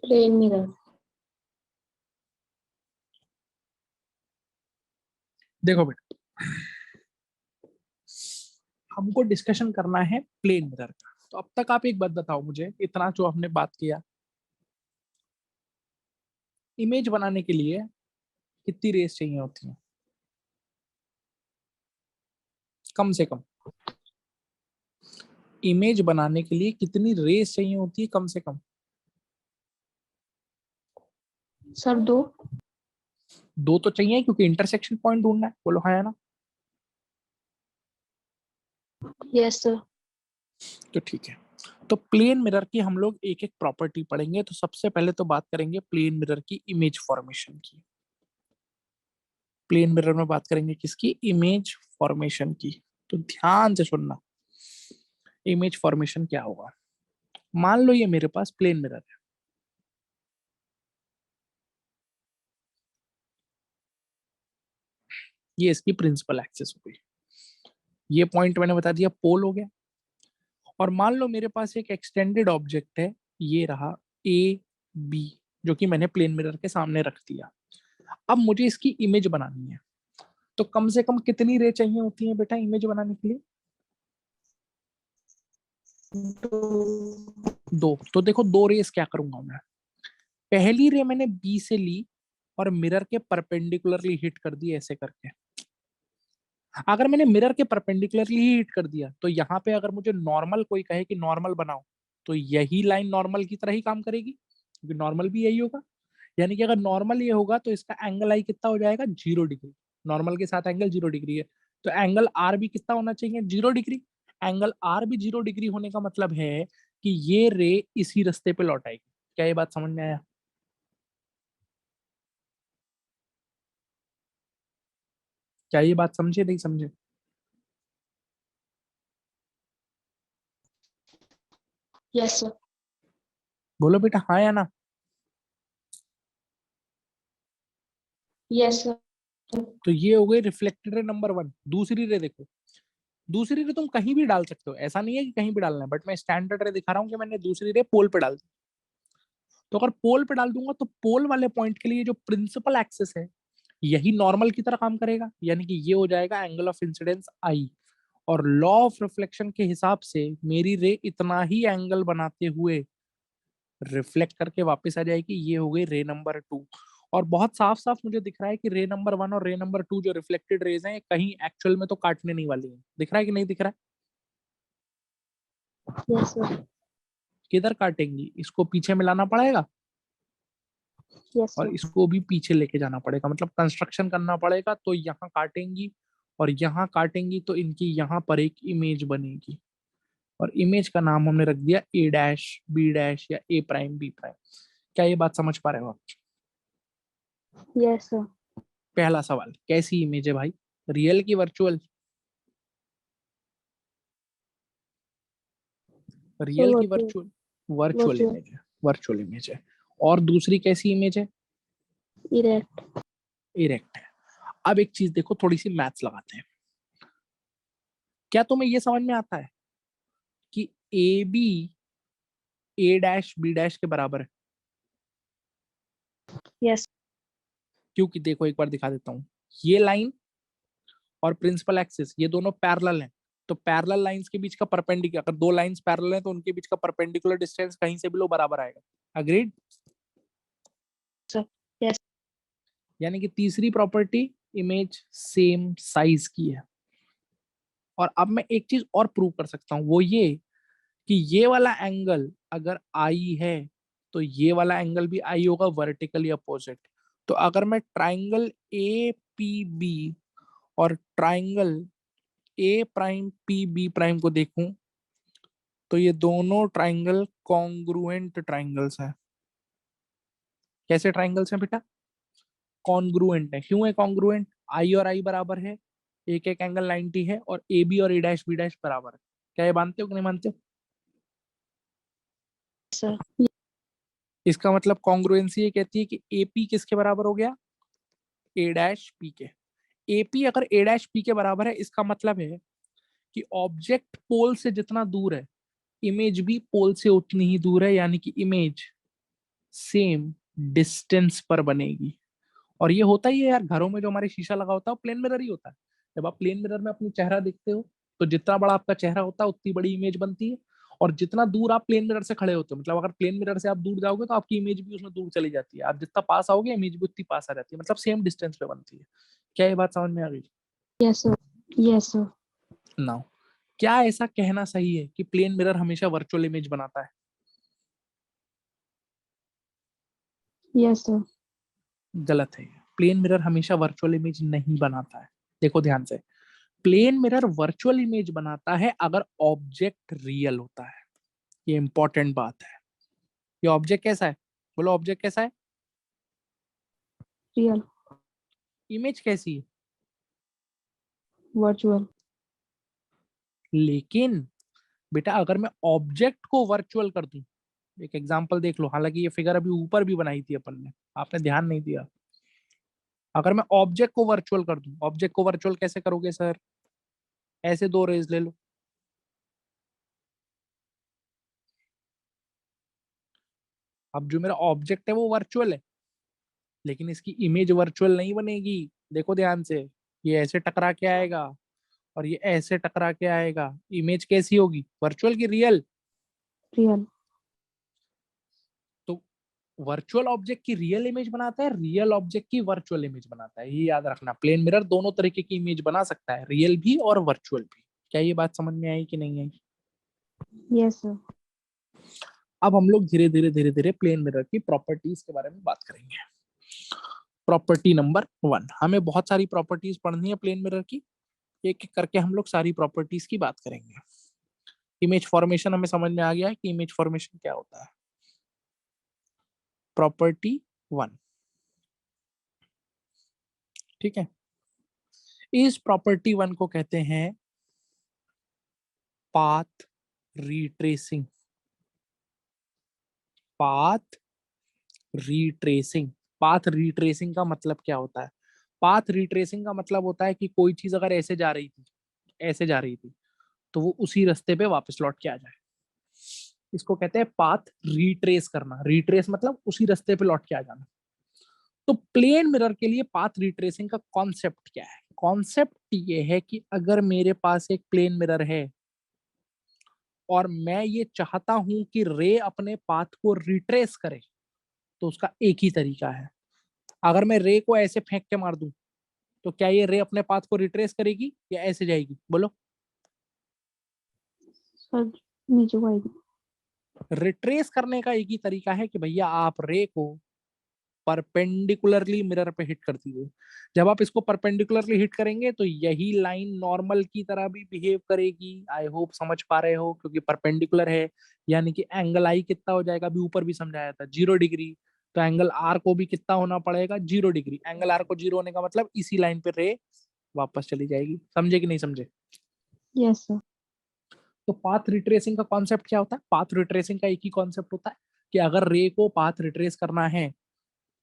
Plane mirror. देखो बेटा, हमको डिस्कशन करना है प्लेन मिरर का। तो अब तक आप एक बात बताओ मुझे, इतना जो हमने बात किया, इमेज बनाने के लिए कितनी रेस चाहिए होती है कम से कम? इमेज बनाने के लिए कितनी रेस चाहिए होती है कम से कम? सर 2। दो तो चाहिए, क्योंकि इंटरसेक्शन पॉइंट ढूंढना है। बोलो हाँ या ना? Yes sir. तो ठीक है। तो प्लेन मिरर की हम लोग एक एक प्रॉपर्टी पढ़ेंगे। तो सबसे पहले तो बात करेंगे प्लेन मिरर की इमेज फॉर्मेशन की। प्लेन मिरर में बात करेंगे किसकी? इमेज फॉर्मेशन की। तो ध्यान से सुनना, इमेज फॉर्मेशन क्या होगा। मान लो ये मेरे पास प्लेन मिरर है, ये इसकी प्रिंसिपल एक्सिस हो गई, ये पॉइंट मैंने बता दिया पोल हो गया। और मान लो मेरे पास एक एक्सटेंडेड ऑब्जेक्ट है, ये रहा ए बी, जो कि मैंने प्लेन मिरर के सामने रख दिया। अब मुझे इसकी इमेज बनानी है। तो कम से कम कितनी रे चाहिए होती है बेटा इमेज बनाने के लिए? 2। दो। तो देखो दो रेस क्या करूंगा मैं। पहली रे मैंने बी से ली और मिरर के परपेंडिकुलरली हिट कर दी ऐसे करके। अगर मैंने मिरर के परपेंडिकुलरली ही हिट कर दिया तो यहाँ पे अगर मुझे नॉर्मल कोई कहे कि नॉर्मल बनाओ, तो यही लाइन नॉर्मल की तरह ही काम करेगी, क्योंकि नॉर्मल भी यही होगा। यानी कि अगर नॉर्मल ये होगा तो इसका एंगल आई कितना हो जाएगा? 0 डिग्री। नॉर्मल के साथ एंगल 0 डिग्री है, तो एंगल आर भी कितना होना चाहिए? 0 डिग्री। एंगल आर भी 0 डिग्री होने का मतलब है कि ये रे इसी रास्ते पे लौट आएगी। क्या ये बात समझ में आया? क्या ये बात समझे नहीं समझे? Yes sir. बोलो बेटा हाँ या ना। Yes sir. तो ये हो गई रिफ्लेक्टेड रे नंबर 1। दूसरी रे देखो, दूसरी रे तुम कहीं भी डाल सकते हो, ऐसा नहीं है कि कहीं भी डालना है, बट मैं स्टैंडर्ड रे दिखा रहा हूँ कि मैंने दूसरी रे पोल पे डाल दी। तो अगर पोल पे डाल दूंगा तो पोल वाले पॉइंट के लिए जो प्रिंसिपल एक्सिस है यही नॉर्मल की तरह काम करेगा, यानी कि ये हो जाएगा एंगल ऑफ इंसिडेंस आई। और लॉ ऑफ रिफ्लेक्शन के हिसाब से मेरी रे इतना ही एंगल बनाते हुए रिफ्लेक्ट करके वापस आ जाएगी। ये हो गई रे नंबर 2। और बहुत साफ साफ मुझे दिख रहा है कि रे नंबर 1 और रे नंबर 2 जो रिफ्लेक्टेड रेज हैं कहीं एक्चुअल में तो काटने नहीं वाली है। दिख रहा है कि नहीं दिख रहा है? Yes sir. किधर काटेंगी? इसको पीछे मिलाना पड़ेगा यस और सर। इसको भी पीछे लेके जाना पड़ेगा, मतलब कंस्ट्रक्शन करना पड़ेगा। तो यहाँ काटेंगी और यहाँ काटेंगी तो इनकी यहाँ पर एक इमेज बनेगी। और इमेज का नाम हमने रख दिया ए डैश बी डैश या ए प्राइम बी प्राइम। क्या ये बात समझ पा रहे हो आप? Yes sir. पहला सवाल, कैसी इमेज है भाई? रियल की वर्चुअल? सर रियल की virtual. Virtual? Virtual virtual. Image है, वर्चुअल इमेज है। और दूसरी कैसी इमेज है? इरेक्ट। इरेक्ट है। अब एक चीज देखो, थोड़ी सी मैथ्स लगाते हैं। क्या तुम्हें ये समझ में आता है कि A B A dash B dash के बराबर है? यस। क्योंकि देखो एक बार दिखा देता हूँ, ये लाइन और प्रिंसिपल एक्सिस ये दोनों पैरेलल हैं। तो पैरेलल लाइंस के बीच का परपेंडिकुलर, अगर दो लाइंस पैरेलल हैं तो उनके बीच का परपेंडिकुलर डिस्टेंस कहीं से भी लो बराबर आएगा। अग्रीड? सर। यस। यानी कि तीसरी प्रॉपर्टी, इमेज सेम साइज की है। और अब मैं एक चीज और प्रूव कर सकता हूँ, वो ये कि ये वाला एंगल अगर आई है तो ये वाला एंगल भी आई होगा, वर्टिकली अपोजिट। तो अगर मैं ट्राइंगल ए पी बी और triangle A prime P B prime को देखूं तो ये दोनों ट्राइंगल कॉन्ग्रुएंट ट्राइंगल्स हैं। कैसे ट्राइंगल्स हैं बेटा? कॉन्ग्रुएंट है। क्यों है कॉन्ग्रुएंट? आई और आई बराबर है, एक एक एंगल 90 है, और ए बी और ए डैश बी डैश बराबर है। क्या ये मानते हो कि नहीं मानते हो? सर। इसका मतलब कॉन्ग्रुएंसी ये कहती है कि एपी किसके बराबर हो गया? ए डैश पी के। एपी अगर ए डैश पी के बराबर है, इसका मतलब है कि ऑब्जेक्ट पोल से जितना दूर है इमेज भी पोल से उतनी ही दूर है, यानी कि इमेज सेम डिस्टेंस पर बनेगी। और ये होता ही है यार, घरों में जो हमारे शीशा लगा होता है वो प्लेन मिरर ही होता है। जब आप प्लेन मिरर में अपनी चेहरा देखते हो तो जितना बड़ा आपका चेहरा होता है उतनी बड़ी इमेज बनती है, और जितना दूर आप प्लेन मिरर से खड़े होते हो, मतलब अगर प्लेन मिरर से आप दूर जाओगे तो आपकी इमेज भी उसमें दूर चली जाती है, आप जितना पास आओगे इमेज भी उतनी पास आ जाती है, मतलब सेम डिस्टेंस पे बनती है। क्या ये बात समझ में आ गई? Yes, sir. Yes, sir. Now, क्या ऐसा कहना सही है कि प्लेन मिरर हमेशा वर्चुअल इमेज बनाता है? Yes, sir. गलत है। प्लेन मिरर हमेशा वर्चुअल इमेज नहीं बनाता है। देखो ध्यान से, प्लेन मिरर वर्चुअल इमेज बनाता है अगर ऑब्जेक्ट रियल होता है। ये इंपॉर्टेंट बात है। ये ऑब्जेक्ट कैसा है? बोलो, ऑब्जेक्ट कैसा है? Real. इमेज कैसी है? Virtual. लेकिन बेटा अगर मैं ऑब्जेक्ट को वर्चुअल कर दूं, एक एग्जांपल देख लो, हालांकि ये फिगर अभी ऊपर भी बनाई थी अपन ने, आपने ध्यान नहीं दिया। अगर मैं ऑब्जेक्ट को वर्चुअल कर दूं, ऑब्जेक्ट को वर्चुअल कैसे करोगे सर? ऐसे दो रेज ले लो, अब जो मेरा ऑब्जेक्ट है वो वर्चुअल है, लेकिन इसकी इमेज वर्चुअल नहीं बनेगी। देखो ध्यान से, ये ऐसे टकरा के आएगा और ये ऐसे टकरा के आएगा, इमेज कैसी होगी? वर्चुअल की रियल? Real. तो वर्चुअल ऑब्जेक्ट की रियल इमेज बनाता है, रियल ऑब्जेक्ट की वर्चुअल इमेज बनाता है। ये याद रखना, प्लेन मिरर दोनों तरीके की इमेज बना सकता है, रियल भी और वर्चुअल भी। क्या ये बात समझ में आई कि नहीं आई? Yes, sir. अब हम लोग धीरे धीरे धीरे धीरे प्लेन मिरर की प्रॉपर्टीज के बारे में बात करेंगे। प्रॉपर्टी नंबर 1, हमें बहुत सारी प्रॉपर्टीज पढ़नी है प्लेन मिरर की, एक एक करके हम लोग सारी प्रॉपर्टीज की बात करेंगे। इमेज फॉर्मेशन हमें समझ में आ गया है कि इमेज फॉर्मेशन क्या होता है। प्रॉपर्टी 1, ठीक है। इस प्रॉपर्टी 1 को कहते हैं path retracing. Path retracing. Path retracing का मतलब क्या होता है? पाथ रिट्रेसिंग का मतलब होता है कि कोई चीज अगर ऐसे जा रही थी, ऐसे जा रही थी, तो वो उसी रास्ते पे वापस लौट के आ जाए, इसको कहते हैं पाथ रिट्रेस करना। रिट्रेस मतलब उसी रास्ते पे लौट के आ जाना। तो प्लेन मिरर के लिए पाथ रिट्रेसिंग का कॉन्सेप्ट क्या है? कॉन्सेप्ट ये है कि अगर मेरे पास एक प्लेन मिरर है और मैं ये चाहता हूं कि रे अपने पाथ को रिट्रेस करे, तो उसका एक ही तरीका है। अगर मैं रे को ऐसे फेंक के मार दूं, तो क्या ये रे अपने पाथ को रिट्रेस करेगी या ऐसे जाएगी? बोलो। Sir, नीचे को आएगी. रिट्रेस करने का एक ही तरीका है कि भैया आप रे को परपेंडिकुलरली मिरर पे हिट कर दीजिए। जब आप इसको परपेंडिकुलरली हिट करेंगे तो यही लाइन नॉर्मल की तरह भी बिहेव करेगी। आई होप समझ पा रहे हो, क्योंकि परपेंडिकुलर है, यानी कि एंगल आई कितना हो जाएगा, अभी ऊपर भी समझाया था, 0 डिग्री। तो एंगल आर को भी कितना होना पड़ेगा? 0 डिग्री। एंगल आर को 0 होने का मतलब इसी लाइन पे रे वापस चली जाएगी। समझे कि नहीं समझे? Yes, sir. तो पाथ रिट्रेसिंग का कॉन्सेप्ट क्या होता है? पाथ रिट्रेसिंग का एक ही कॉन्सेप्ट होता है कि अगर रे को पाथ रिट्रेस करना है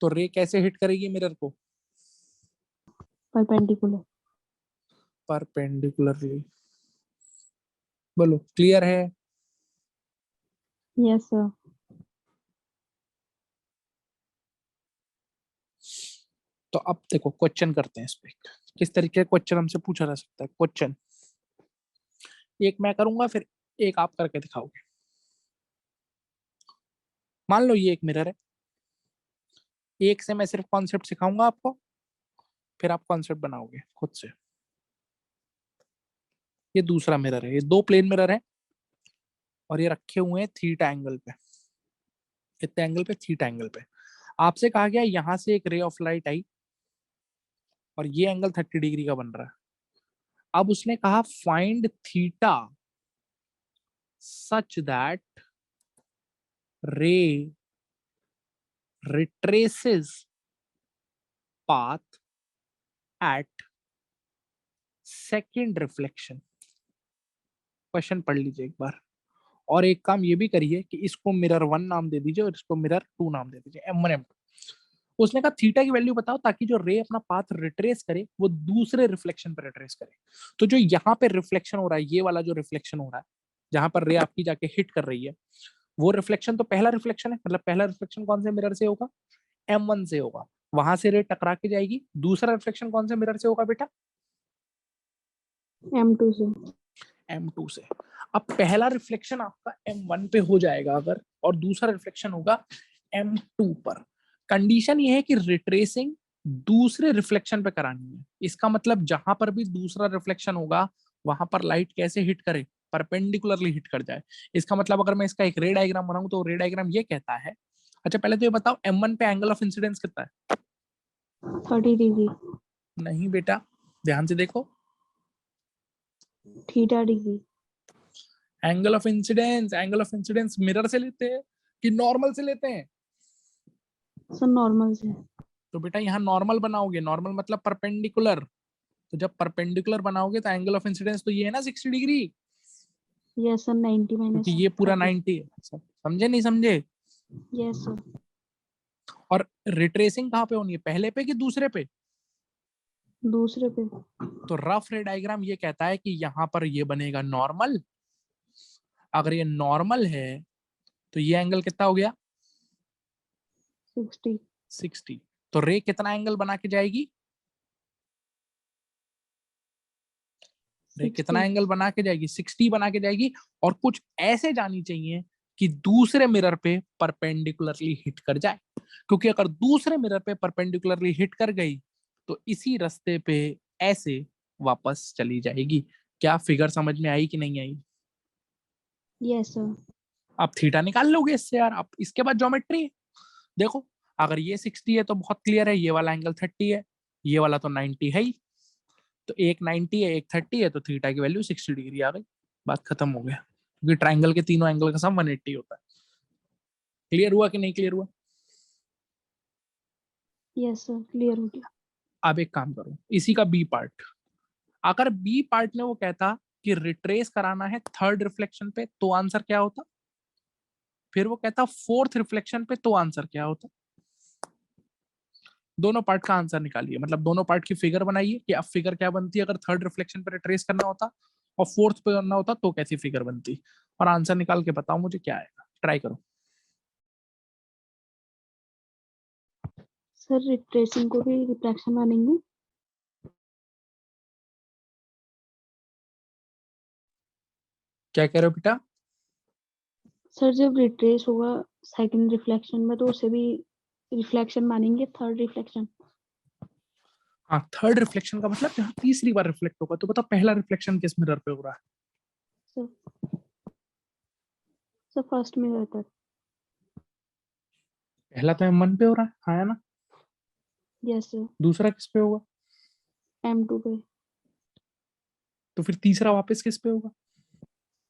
तो रे कैसे हिट करेगी मिरर को? Perpendicular. परपेंडिकुलरली। बोलो, क्लियर है? Yes, sir. तो अब देखो क्वेश्चन करते हैं इस पे, किस तरीके का क्वेश्चन हमसे पूछा जा सकता है। क्वेश्चन एक मैं करूंगा, फिर एक आप करके दिखाओगे। मान लो ये एक मिरर है, एक से मैं सिर्फ कॉन्सेप्ट सिखाऊंगा आपको, फिर आप कॉन्सेप्ट बनाओगे खुद से। ये दूसरा मिरर है, ये दो प्लेन मिरर है और ये रखे हुए हैं थीटा एंगल पे। कितने एंगल पे? थीटा एंगल पे। आपसे कहा गया यहां से एक रे ऑफ लाइट आई और ये एंगल 30 डिग्री का बन रहा है। अब उसने कहा फाइंड थीटा सच दैट रे retraces path at second reflection। Question पढ़ लीजिए एक बार, और एक काम ये भी करिए कि इसको मिरर 1 नाम दे दीजिए और इसको मिरर 2 नाम दे दीजिए, M1 M2। उसने कहा थीटा की वैल्यू बताओ ताकि जो रे अपना पाथ रिट्रेस करे वो दूसरे रिफ्लेक्शन पर रिट्रेस करे। तो जो यहाँ पे रिफ्लेक्शन हो रहा है, ये वाला जो रिफ्लेक्शन हो रहा है, जहां पर रे आपकी जाके हिट कर रही है, वो रिफ्लेक्शन तो पहला रिफ्लेक्शन है, मतलब पहला रिफ्लेक्शन कौन से मिरर से होगा? M1 से होगा। वहां से रे टकरा के जाएगी। दूसरा रिफ्लेक्शन कौन से मिरर से होगा बेटा? M2, sir. M2 से। अब पहला रिफ्लेक्शन आपका M1 पे हो जाएगा अगर, और दूसरा रिफ्लेक्शन होगा M2 पर। कंडीशन ये है कि रिट्रेसिंग दूसरे रिफ्लेक्शन पे करानी है। इसका मतलब जहां पर भी दूसरा रिफ्लेक्शन होगा वहां पर लाइट कैसे हिट करे, परपेंडिकुलरली हिट कर जाए। इसका मतलब अगर मैं इसका एक रे डायग्राम बनाऊं तो रे डायग्राम ये कहता है, अच्छा पहले तो ये बताओ M1 पे एंगल ऑफ इंसिडेंस कितना है? 30 डिग्री। नहीं बेटा, ध्यान से देखो। Theta degree. Angle of incidence mirror से लेते हैं कि नॉर्मल से लेते हैं? सर नॉर्मल से। तो बेटा यहाँ नॉर्मल बनाओगे, नॉर्मल मतलब परपेंडिकुलर। तो जब परपेंडिकुलर बनाओगे तो एंगल ऑफ इंसिडेंस तो ये है ना 60 डिग्री, यस सर 90 क्योंकि माइनस ये पूरा 30। 90 है। समझे नहीं समझे? Yes sir. और रिट्रेसिंग कहाँ पे होनी है, पहले पे कि दूसरे पे? दूसरे पे। तो रफ रे डायग्राम ये कहता है कि यहाँ पर ये बनेगा नॉर्मल। अगर ये नॉर्मल है तो ये एंगल कितना हो गया? 60। 60। तो रे कितना एंगल बना के जाएगी? रे 60। कितना एंगल बना के जाएगी? 60 बना के जाएगी। और कुछ ऐसे जानी चाहिए कि दूसरे मिरर पे परपेंडिकुलरली हिट कर जाए, क्योंकि अगर दूसरे मिरर पे परपेंडिकुलरली हिट कर गई तो इसी रास्ते पे ऐसे वापस चली जाएगी। क्या फिगर समझ में आई कि नहीं आई? Yes sir. आप थीटा निकाल लोगे इससे यार। आप इसके बाद ज्योमेट्री देखो। अगर ये 60 है तो बहुत क्लियर है, ये वाला एंगल 30 है, ये वाला तो 90 है ही। तो एक 90 है एक 30 है, तो थीटा की वैल्यू 60 डिग्री आ गई। बात खत्म हो गया, क्योंकि ट्राइंगल के तीनों एंगल का सम 180 होता है। क्लियर हुआ कि नहीं क्लियर हुआ? यस सर क्लियर हो गया। अब एक काम करो, इसी का बी पार्ट। अगर बी पार्ट में वो कहता कि रिट्रेस कराना है थर्ड रिफ्लेक्शन पे, तो आंसर क्या होता? फिर वो कहता फोर्थ रिफ्लेक्शन पे, तो आंसर क्या होता? दोनों पार्ट का आंसर निकालिए, मतलब दोनों पार्ट की फिगर बनाइए कि अब फिगर क्या बनती है अगर थर्ड रिफ्लेक्शन पे रिट्रेस करना होता, और फोर्थ पे करना होता तो कैसी फिगर बनती, और आंसर निकाल के बताओ मुझे क्या आएगा। ट्राई करो। सर रिट्रेसिंग को भी रिफ्रैक्शन मानेंगे? क्या कह रहे हो बेटा? सर जब रिट्रेस होगा सेकंड रिफ्लेक्शन में तो उसे भी रिफ्लेक्शन मानेंगे, थर्ड रिफ्लेक्शन? हाँ, थर्ड रिफ्लेक्शन का मतलब जहाँ तीसरी बार रिफ्लेक्ट होगा। तो बताओ पहला रिफ्लेक्शन किस मिरर पे हो रहा है? सर सर फर्स्ट में रहता है। पहला तो M1 पे हो रहा है, हाँ है ना? Yes sir. दूसरा किस पे होगा? M2 पे। तो फिर तीसरा वापस किस पे होगा?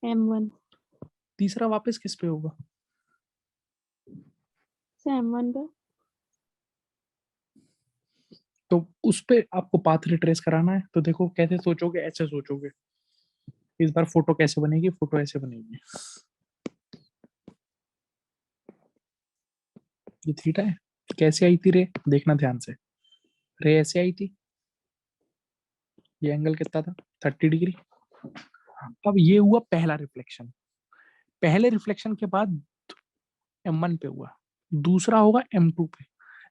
M1। तीसरा वापस किस पे होगा? सर M1 पे। तो उस पे आपको पाथ रिट्रेस कराना है, तो देखो कैसे सोचोगे, ऐसे सोचोगे। इस बार फोटो कैसे बनेगी, फोटो ऐसे बनेगी। ये थीटा है। कैसे आई थी रे, देखना ध्यान से। रे ऐसे आई थी, ये एंगल कितना था? 30 डिग्री। अब ये हुआ पहला रिफ्लेक्शन। पहले रिफ्लेक्शन के बाद M1 पे हुआ, दूसरा होगा M2 पे।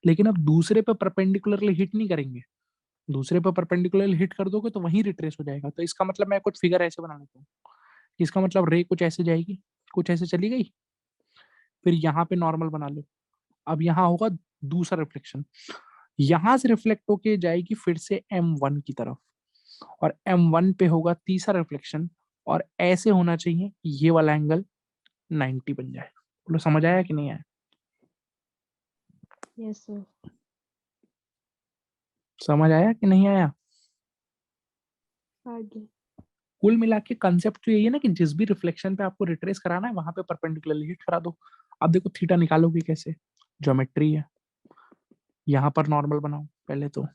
लेकिन अब दूसरे पे परपेंडिकुलरली हिट नहीं करेंगे। दूसरे पे परपेंडिकुलरली हिट कर दोगे तो वहीं रिट्रेस हो जाएगा। तो इसका मतलब मैं कुछ फिगर ऐसे बना लेता हूँ। इसका मतलब रे कुछ ऐसे जाएगी, कुछ ऐसे चली गई, फिर यहाँ पे नॉर्मल बना लो। अब यहाँ होगा दूसरा रिफ्लेक्शन, यहां से रिफ्लेक्ट होके जाएगी फिर से M1 की तरफ, और M1 पे होगा तीसरा रिफ्लेक्शन। और ऐसे होना चाहिए कि ये वाला एंगल 90 बन जाए। बोलो समझ आया कि नहीं आया? Yes sir. समझ आया कि नहीं आया? आगे। कुल मिला के कंसेप्ट तो यही है ना कि जिस भी रिफ्लेक्शन पे आपको रिट्रेस कराना है वहां पे परपेंडिकुलरली हिट करा दो। अब देखो थीटा निकालोगे कैसे, ज्योमेट्री है। यहाँ पर नॉर्मल बनाओ पहले तो।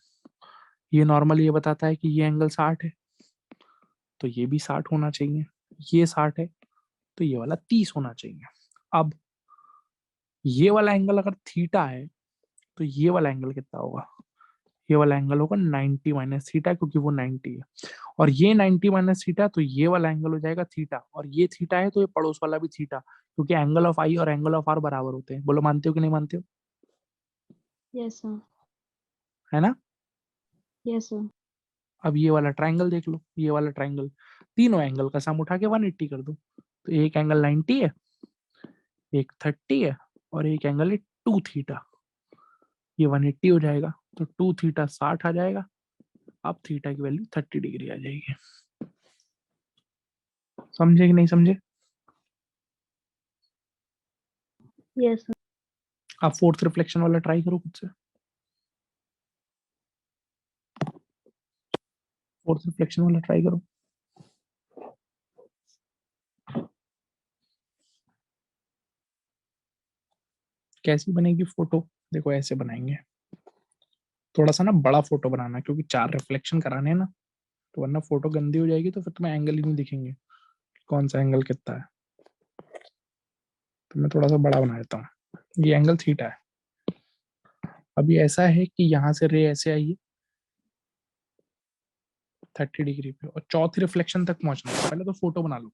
ये नॉर्मल ये बताता है कि ये एंगल 60 है, तो ये भी 60 होना चाहिए। ये 60 है तो ये वाला 30 होना चाहिए। अब ये वाला एंगल अगर थीटा है तो ये वाला एंगल कितना होगा? ये वाला एंगल होगा 90 माइनस थीटा, क्योंकि वो 90 है। और ये 90 माइनस थीटा, तो ये वाला एंगल हो जाएगा थीटा, और ये थीटा है तो ये पड़ोस वाला भी थीटा, क्योंकि एंगल ऑफ आई और एंगल ऑफ आर बराबर होते हैं। बोलो मानते हो कि नहीं मानते हो? Yes sir. है ना? Yes sir. अब ये वाला ट्राइंगल देख लो, ये वाला ट्राइंगल तीनों एंगल का सम उठा के 180 कर दो, तो एक एंगल 90 है, एक 30 है, और एक एंगल है 2 थीटा। ये 180 हो जाएगा, तो 2 थीटा 60 आ जाएगा। अब थीटा की वैल्यू 30 डिग्री आ जाएगी। समझे कि नहीं समझे? Yes sir. आप फोर्थ रिफ्लेक्शन वाला ट्राई करो खुद से। फोर्थ रिफ्लेक्शन वाला ट्राई करो। कैसी बनेगी फोटो? देखो ऐसे बनाएंगे। थोड़ा सा ना बड़ा फोटो बनाना, क्योंकि 4 रिफ्लेक्शन कराने हैं ना, तो वरना फोटो गंदी हो जाएगी, तो फिर तुम्हें एंगल ही नहीं दिखेंगे कौन सा एंगल कितना है। तो मैं थोड़ा सा बड़ा बना देता हूँ। ये एंगल थीटा है। अभी ऐसा है कि यहाँ से रे ऐसे आई है 30 डिग्री पे, और चौथी रिफ्लेक्शन तक पहुंचना है। पहले तो फोटो बना लो।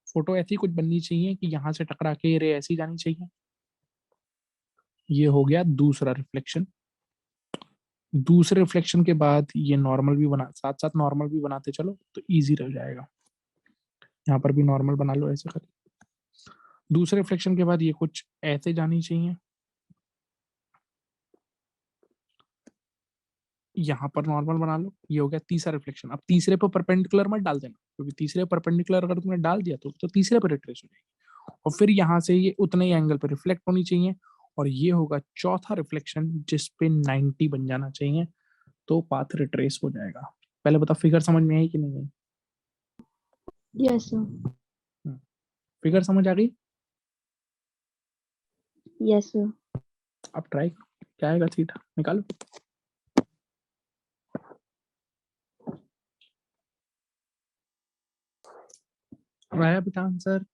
फोटो ऐसी कुछ बननी चाहिए कि यहाँ से टकरा के रे ऐसी जानी चाहिए। ये हो गया दूसरा रिफ्लेक्शन। दूसरे रिफ्लेक्शन के बाद ये नॉर्मल भी बना, साथ साथ नॉर्मल भी बनाते चलो तो इजी रह जाएगा। यहाँ पर भी नॉर्मल बना लो ऐसे कर। दूसरे रिफ्लेक्शन के बाद ये कुछ ऐसे जानी चाहिए। यहाँ पर नॉर्मल बना लो। ये हो गया तीसरा रिफ्लेक्शन। अब तीसरे पर परपेंडिकुलर मत डाल देना, क्योंकि तीसरे परपेंडिकुलर अगर तुमने डाल दिया तो तीसरे पर रिट्रेस हो जाएगी, और फिर यहाँ से ये उतने ही एंगल पर रिफ्लेक्ट होनी चाहिए, और ये होगा चौथा रिफ्लेक्शन जिसपे 90 बन जाना चाहिए, तो पाथ रिट्रेस हो जाएगा। पहले बता, फिगर समझ में आई कि नहीं आई? Yes sir. फिगर समझ आ गई? Yes sir. अब ट्राई करो, क्या आएगा थीटा निकालो। आया बेटा आंसर?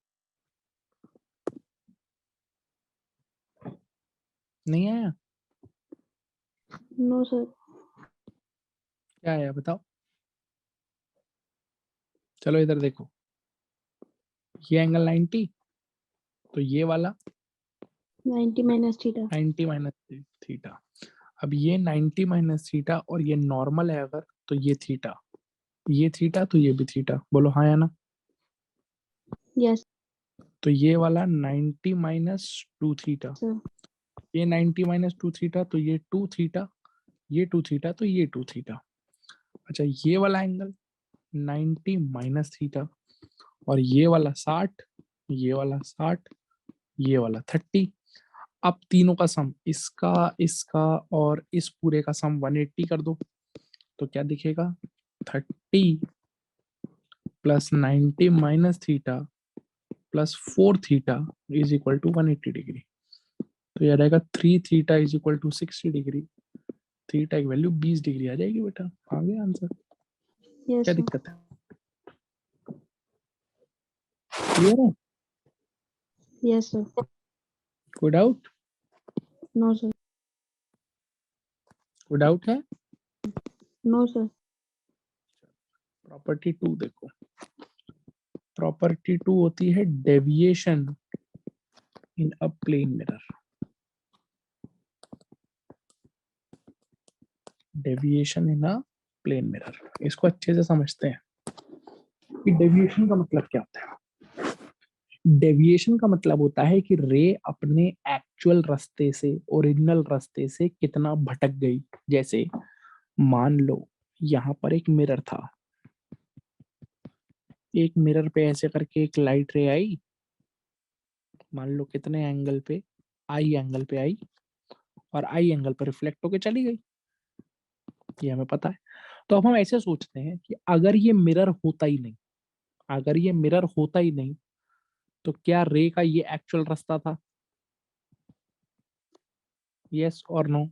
नहीं आया? No sir. क्या आया बताओ? चलो इधर देखो, ये एंगल 90, तो ये वाला 90 माइनस थीटा। 90 minus theta. अब ये 90 माइनस थीटा, और ये नॉर्मल है अगर, तो ये थीटा, ये थीटा, तो ये भी थीटा। बोलो हाँ या ना? यस तो ये वाला 90 माइनस 2 थीटा, सर। ये 90 माइनस 2 थीटा, तो ये 2 थीटा, ये 2 थीटा, तो ये 2 थीटा। अच्छा, ये वाला एंगल 90 माइनस थीटा, और ये वाला 60, ये वाला 60, ये वाला 30। अब तीनों का सम, इसका इसका और इस पूरे का सम 180 कर दो, तो क्या दिखेगा? 30 plus 90 minus theta plus 4 theta is equal to 180 degree. तो यह रहेगा 3 theta is equal to 60 degree. Theta की वैल्यू 20 डिग्री आ जाएगी बेटा। आ गया आंसर। यस क्या सर। दिक्कत है? क्लियर है? Yes sir. कोई डाउट? No sir. कोई डाउट है? No sir. प्रॉपर्टी 2 देखो। प्रॉपर्टी 2 होती है deviation in a plane mirror. Deviation in a plane mirror, इसको अच्छे से समझते हैं कि डेविएशन का मतलब क्या होता है। डेविएशन का मतलब होता है कि रे अपने एक्चुअल रास्ते से, ओरिजिनल रास्ते से कितना भटक गई। जैसे मान लो यहाँ पर एक मिरर था, एक मिरर पे ऐसे करके एक लाइट रे आई, मान लो कितने एंगल पे, आई एंगल पे आई, और आई एंगल पर रिफ्लेक्ट होके चली गई, ये हमें पता है। तो अब हम ऐसे सोचते हैं कि अगर ये मिरर होता ही नहीं, अगर ये मिरर होता ही नहीं, तो क्या रे का ये एक्चुअल रास्ता था? यस और नो?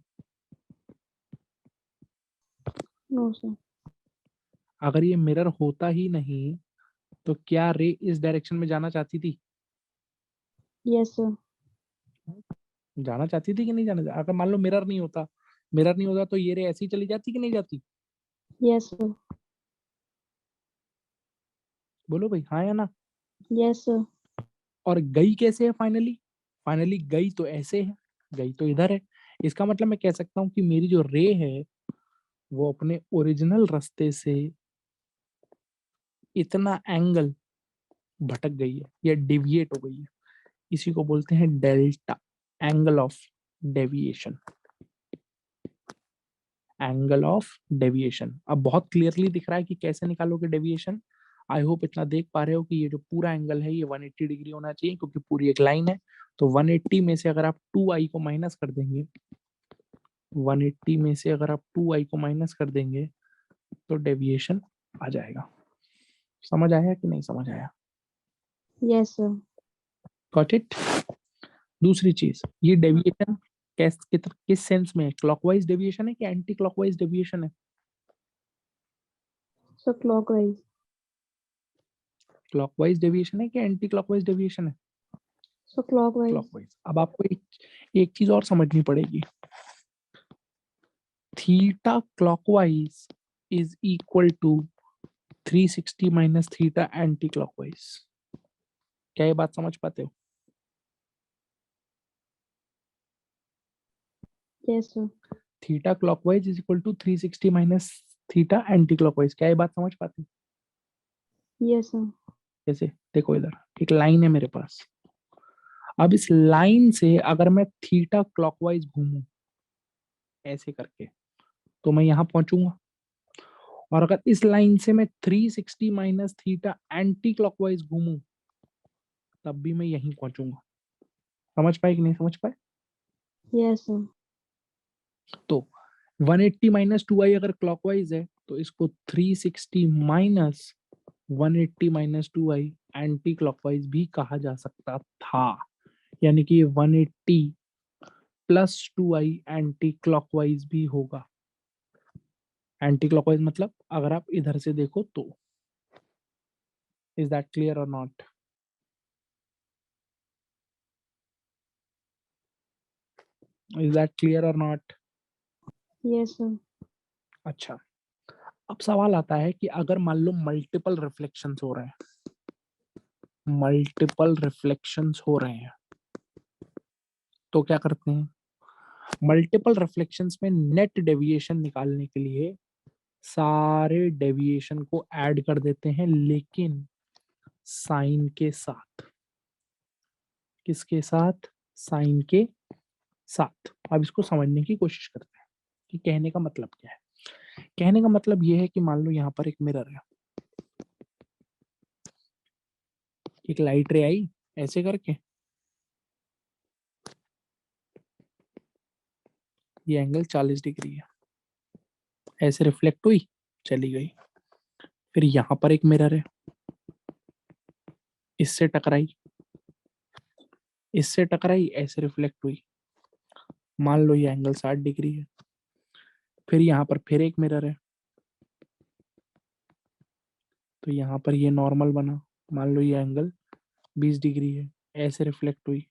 No sir. अगर ये मिरर होता ही नहीं, तो क्या रे इस डायरेक्शन में जाना चाहती थी? Yes sir. जाना चाहती थी कि नहीं जाना? अगर मान लो मिरर नहीं होता, मिरर नहीं होता, तो ये रे ऐसी चली जाती कि नहीं जाती? Yes sir. बोलो भाई हाँ या ना? Yes sir. और गई कैसे है फाइनली? फाइनली गई तो ऐसे है, गई तो इधर है। इसका मतलब मैं कह सकता हूँ कि मेरी जो रे है वो अपने ओरिजिनल रास्ते से इतना एंगल भटक गई है या डिविएट हो गई है, इसी को बोलते हैं delta, angle of deviation, angle of deviation. अब बहुत क्लियरली दिख रहा है कि कैसे निकालोगे डेविएशन। आई होप इतना देख पा रहे हो कि ये जो पूरा एंगल है ये 180 डिग्री होना चाहिए, क्योंकि पूरी एक लाइन है। तो 180 में से अगर आप 2i को माइनस कर देंगे, 180 में से अगर आप 2i को माइनस कर देंगे तो डेविएशन आ जाएगा। समझ आया कि नहीं समझ आया? Yes sir. Got it. दूसरी चीज, ये डेविएशन किस सेंस में है? क्लॉकवाइज डेविएशन है कि एंटी क्लॉकवाइज डेविएशन है? Sir clockwise. क्लॉकवाइज डेविएशन है कि एंटी क्लॉकवाइज डेविएशन है? Sir clockwise. क्लॉकवाइज। अब आपको एक चीज और समझनी पड़ेगी, theta clockwise is equal to 360 minus theta anti clockwise. क्या ये बात समझ पाते हो? Yes sir. Theta clockwise is equal to 360 minus theta anti clockwise. क्या ये बात समझ पाते हो? Yes sir. कैसे? देखो इधर एक लाइन है मेरे पास। अब इस लाइन से अगर मैं थीटा क्लॉकवाइज घूमूं ऐसे करके, तो मैं यहां पहुंचूंगा। और अगर इस लाइन से मैं 360 माइनस थीटा एंटी क्लॉकवाइज घूमूं, तब भी मैं यहीं पहुंचूंगा। समझ पाए कि नहीं समझ पाए? Yes sir. तो 180 माइनस 2i अगर क्लॉकवाइज है, तो इसको 360 minus 180 minus 2i anti clockwise भी कहा जा सकता था। यानी कि 180 प्लस 2i एंटी क्लॉकवाइज भी होगा। एंटी क्लॉकवाइज मतलब अगर आप इधर से देखो तो। इज दैट क्लियर और नॉट? इज दैट क्लियर और नॉट? Yes sir. अच्छा, अब सवाल आता है कि अगर मान लो मल्टीपल रिफ्लेक्शंस हो रहे हैं, मल्टीपल रिफ्लेक्शंस हो रहे हैं, तो क्या करते हैं? मल्टीपल रिफ्लेक्शंस में नेट डेविएशन निकालने के लिए सारे डेविएशन को ऐड कर देते हैं, लेकिन साइन के साथ। किसके साथ? साइन के साथ। अब इसको समझने की कोशिश करते हैं कि कहने का मतलब क्या है। कहने का मतलब यह है कि मान लो यहाँ पर एक मिरर है, एक लाइट रे आई ऐसे करके, ये एंगल 40 डिग्री है, ऐसे रिफ्लेक्ट हुई चली गई। फिर यहाँ पर एक मिरर है, इससे टकराई, इससे टकराई, ऐसे रिफ्लेक्ट हुई, मान लो ये एंगल 60 डिग्री है। फिर यहाँ पर फिर एक मिरर है, तो यहाँ पर ये नॉर्मल बना, मान लो ये एंगल 20 डिग्री है, ऐसे रिफ्लेक्ट हुई,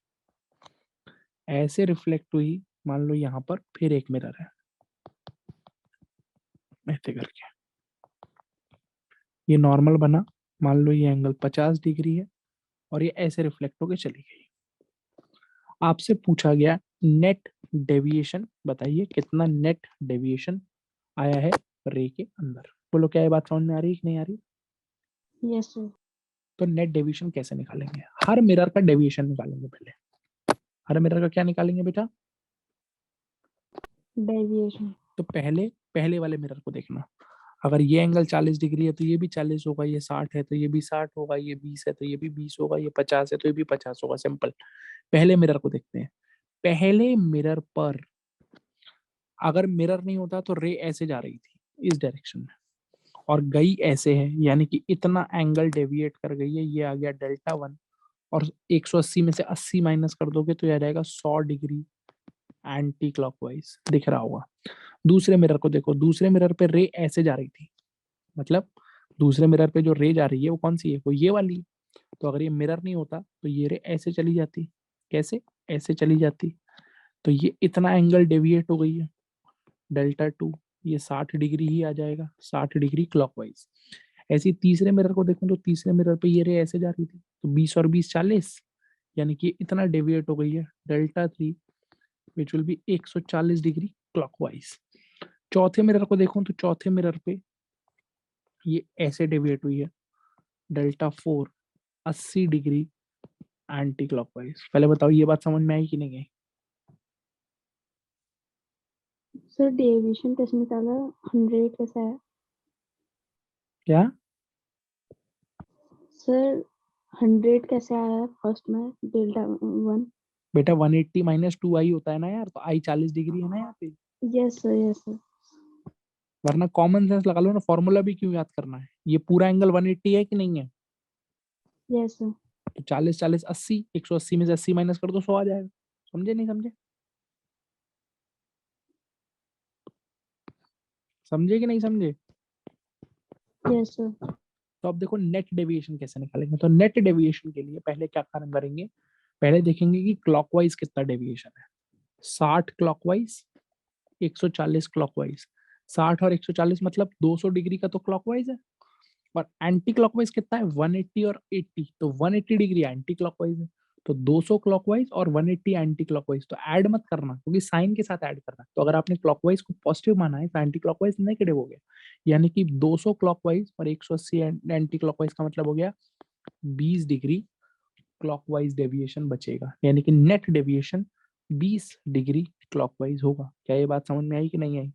ऐसे रिफ्लेक्ट हुई, मान लो यहाँ पर फिर एक मिरर है, ऐसे करके ये नॉर्मल बना, मान लो ये एंगल 50 डिग्री है और ये ऐसे रिफ्लेक्ट होके चली गई। आपसे पूछा गया नेट डेविएशन बताइए, कितना नेट डेविएशन आया है रे के अंदर। बोलो क्या ये बात समझ में आ रही है कि नहीं आ रही? Yes sir. तो नेट डेविएशन कैसे निकालेंगे? हर मिरर का डेविएशन निकालेंगे पहले। हर मिरर का क्या निकालेंगे बेटा? डेविएशन। तो पहले पहले वाले मिरर को देखना, अगर ये एंगल 40 डिग्री है तो ये भी 40 होगा, ये 60 है तो ये भी 60 होगा, ये 20 है तो ये भी 20 होगा, ये 50 है तो ये भी 50 होगा। सिंपल। पहले मिरर को देखते हैं। पहले मिरर पर अगर मिरर नहीं होता तो रे ऐसे जा रही थी इस डायरेक्शन में, और गई ऐसे है, यानी कि इतना एंगल डेविएट कर गई है, ये आ गया डेल्टा 1। और 180 में से 80 माइनस कर दोगे तो ये आ जाएगा 100 डिग्री एंटी क्लॉकवाइज। दिख रहा होगा। दूसरे मिरर को देखो, दूसरे मिरर पे रे ऐसे जा रही थी, मतलब दूसरे मिरर पे जो रे जा रही है वो कौन सी है? वो ये वाली। तो अगर ये मिरर नहीं होता तो ये रे ऐसे चली जाती। कैसे? ऐसे चली जाती। तो ये इतना एंगल डेविएट हो गई है, डेल्टा 2, ये 60 डिग्री ही आ जाएगा, 60 डिग्री क्लॉकवाइज। ऐसे ही तीसरे मिरर को देखो तो तीसरे मिरर पे ये रे ऐसे जा रही थी, तो 20 और 20 40, यानी कि इतना डेविएट हो गई है, delta 3 which will be 140 degree clockwise. चौथे मिरर को देखो तो चौथे मिरर पे ये ऐसे डेविएट हुई है, डेल्टा 4 80 डिग्री एंटी क्लॉकवाइज। पहले बताओ ये बात समझ में आई कि नहीं आई? सर डेविएशन कैसे निकाला, 100 कैसा है क्या सर? 100 कैसे आया फर्स्ट में डेल्टा 1? बेटा 180 माइनस 2 आई होता है ना यार, तो आई 40 डिग्री है ना यहाँ पे। Yes sir, yes sir. वरना कॉमन सेंस लगा लो ना, फॉर्मूला भी क्यों याद करना है? ये पूरा एंगल 180 है कि नहीं है? Yes sir. तो 40 40 80, 180 में से 80 माइनस कर दो 100 आ जाएगा। समझे नहीं समझे? समझे कि नहीं समझे? Yes sir. तो अब देखो नेट डेविएशन कैसे निकालेंगे। तो नेट डेविएशन के लिए पहले क्या काम करेंगे, पहले देखेंगे कि क्लॉकवाइज कितना डेविएशन है। 60 क्लॉकवाइज, 140 क्लॉकवाइज। 60 और 140 मतलब 200 डिग्री का तो क्लॉकवाइज है। और एंटी क्लॉकवाइज कितना है, 180 और 80, तो 180 डिग्री एंटी क्लॉकवाइज है। तो 200 क्लॉकवाइज और 180 एंटी क्लॉकवाइज, तो ऐड मत करना क्योंकि साइन के साथ ऐड करना। तो अगर आपने क्लॉकवाइज को पॉजिटिव माना है तो एंटी क्लॉकवाइज नेगेटिव हो गया, यानी कि 200 क्लॉकवाइज और 180 एंटी क्लॉकवाइज का मतलब हो गया 20 डिग्री क्लॉकवाइज डेविएशन बचेगा, यानी कि नेट डेविएशन 20 डिग्री क्लॉकवाइज होगा। क्या ये बात समझ में आई कि नहीं आई?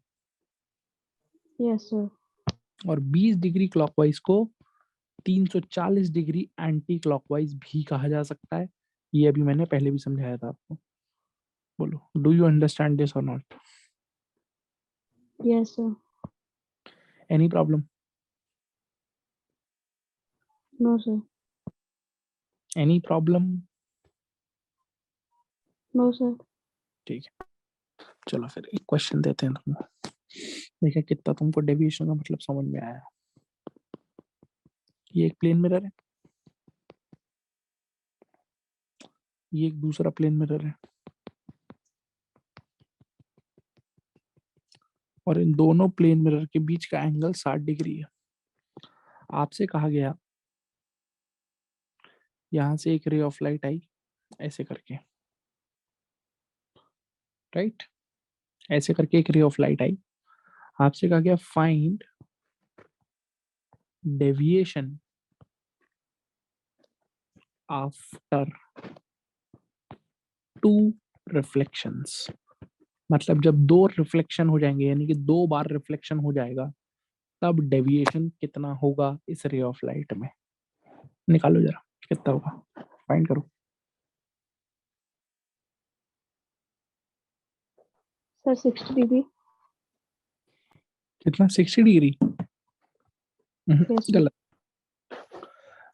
Yes sir. और 20 डिग्री क्लॉकवाइज को 340 डिग्री एंटी क्लॉकवाइज भी कहा जा सकता है। ये अभी मैंने पहले भी समझाया था आपको। बोलो, do you understand this or not? Yes sir. Any problem? No sir. Any problem? No sir. ठीक है, चलो फिर एक क्वेश्चन देते हैं तुमको, देखिए कितना तुमको डेविएशन का मतलब समझ में आया। ये एक प्लेन मिरर है, ये एक दूसरा प्लेन मिरर है, और इन दोनों प्लेन मिरर के बीच का एंगल 60 डिग्री है। आपसे कहा गया यहां से एक रे ऑफ लाइट आई ऐसे करके, राइट? ऐसे करके एक रे ऑफ लाइट आई। आपसे कहा गया फाइंड डेविएशन आफ्टर 2 रिफ्लेक्शंस। मतलब जब 2 रिफ्लेक्शन हो जाएंगे, यानी कि 2 बार रिफ्लेक्शन हो जाएगा, तब डेविएशन कितना होगा इस रे ऑफ लाइट में। निकालो जरा कितना होगा, फाइंड करो। Sir 60 degree. कितना, 60 डिग्री? Yes sir. गलत।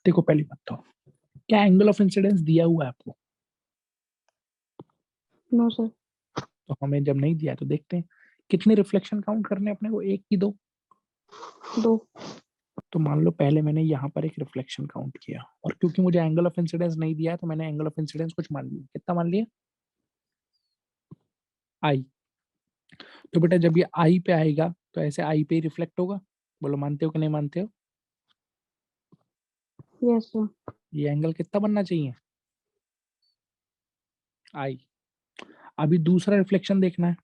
देखो पहली बात तो, क्या एंगल ऑफ इंसिडेंस दिया हुआ है आपको? No sir. तो हमें जब नहीं दिया है, तो देखते हैं कितने रिफ्लेक्शन काउंट करने हैं अपने को, एक की दो? 2। तो मान लो पहले मैंने यहाँ पर एक रिफ्लेक्शन काउंट किया, और क्योंकि मुझे एंगल ऑफ इंसिडेंस नहीं दिया है तो मैंने एंगल ऑफ इंसिडेंस कुछ मान लिया। कितना मान लिया? आई। तो बेटा जब ये आई पे आएगा तो ऐसे आई पे ही रिफ्लेक्ट होगा। बोलो मानते हो कि नहीं मानते हो? Yes sir. ये एंगल कितना बनना चाहिए? आई। अभी दूसरा रिफ्लेक्शन देखना है,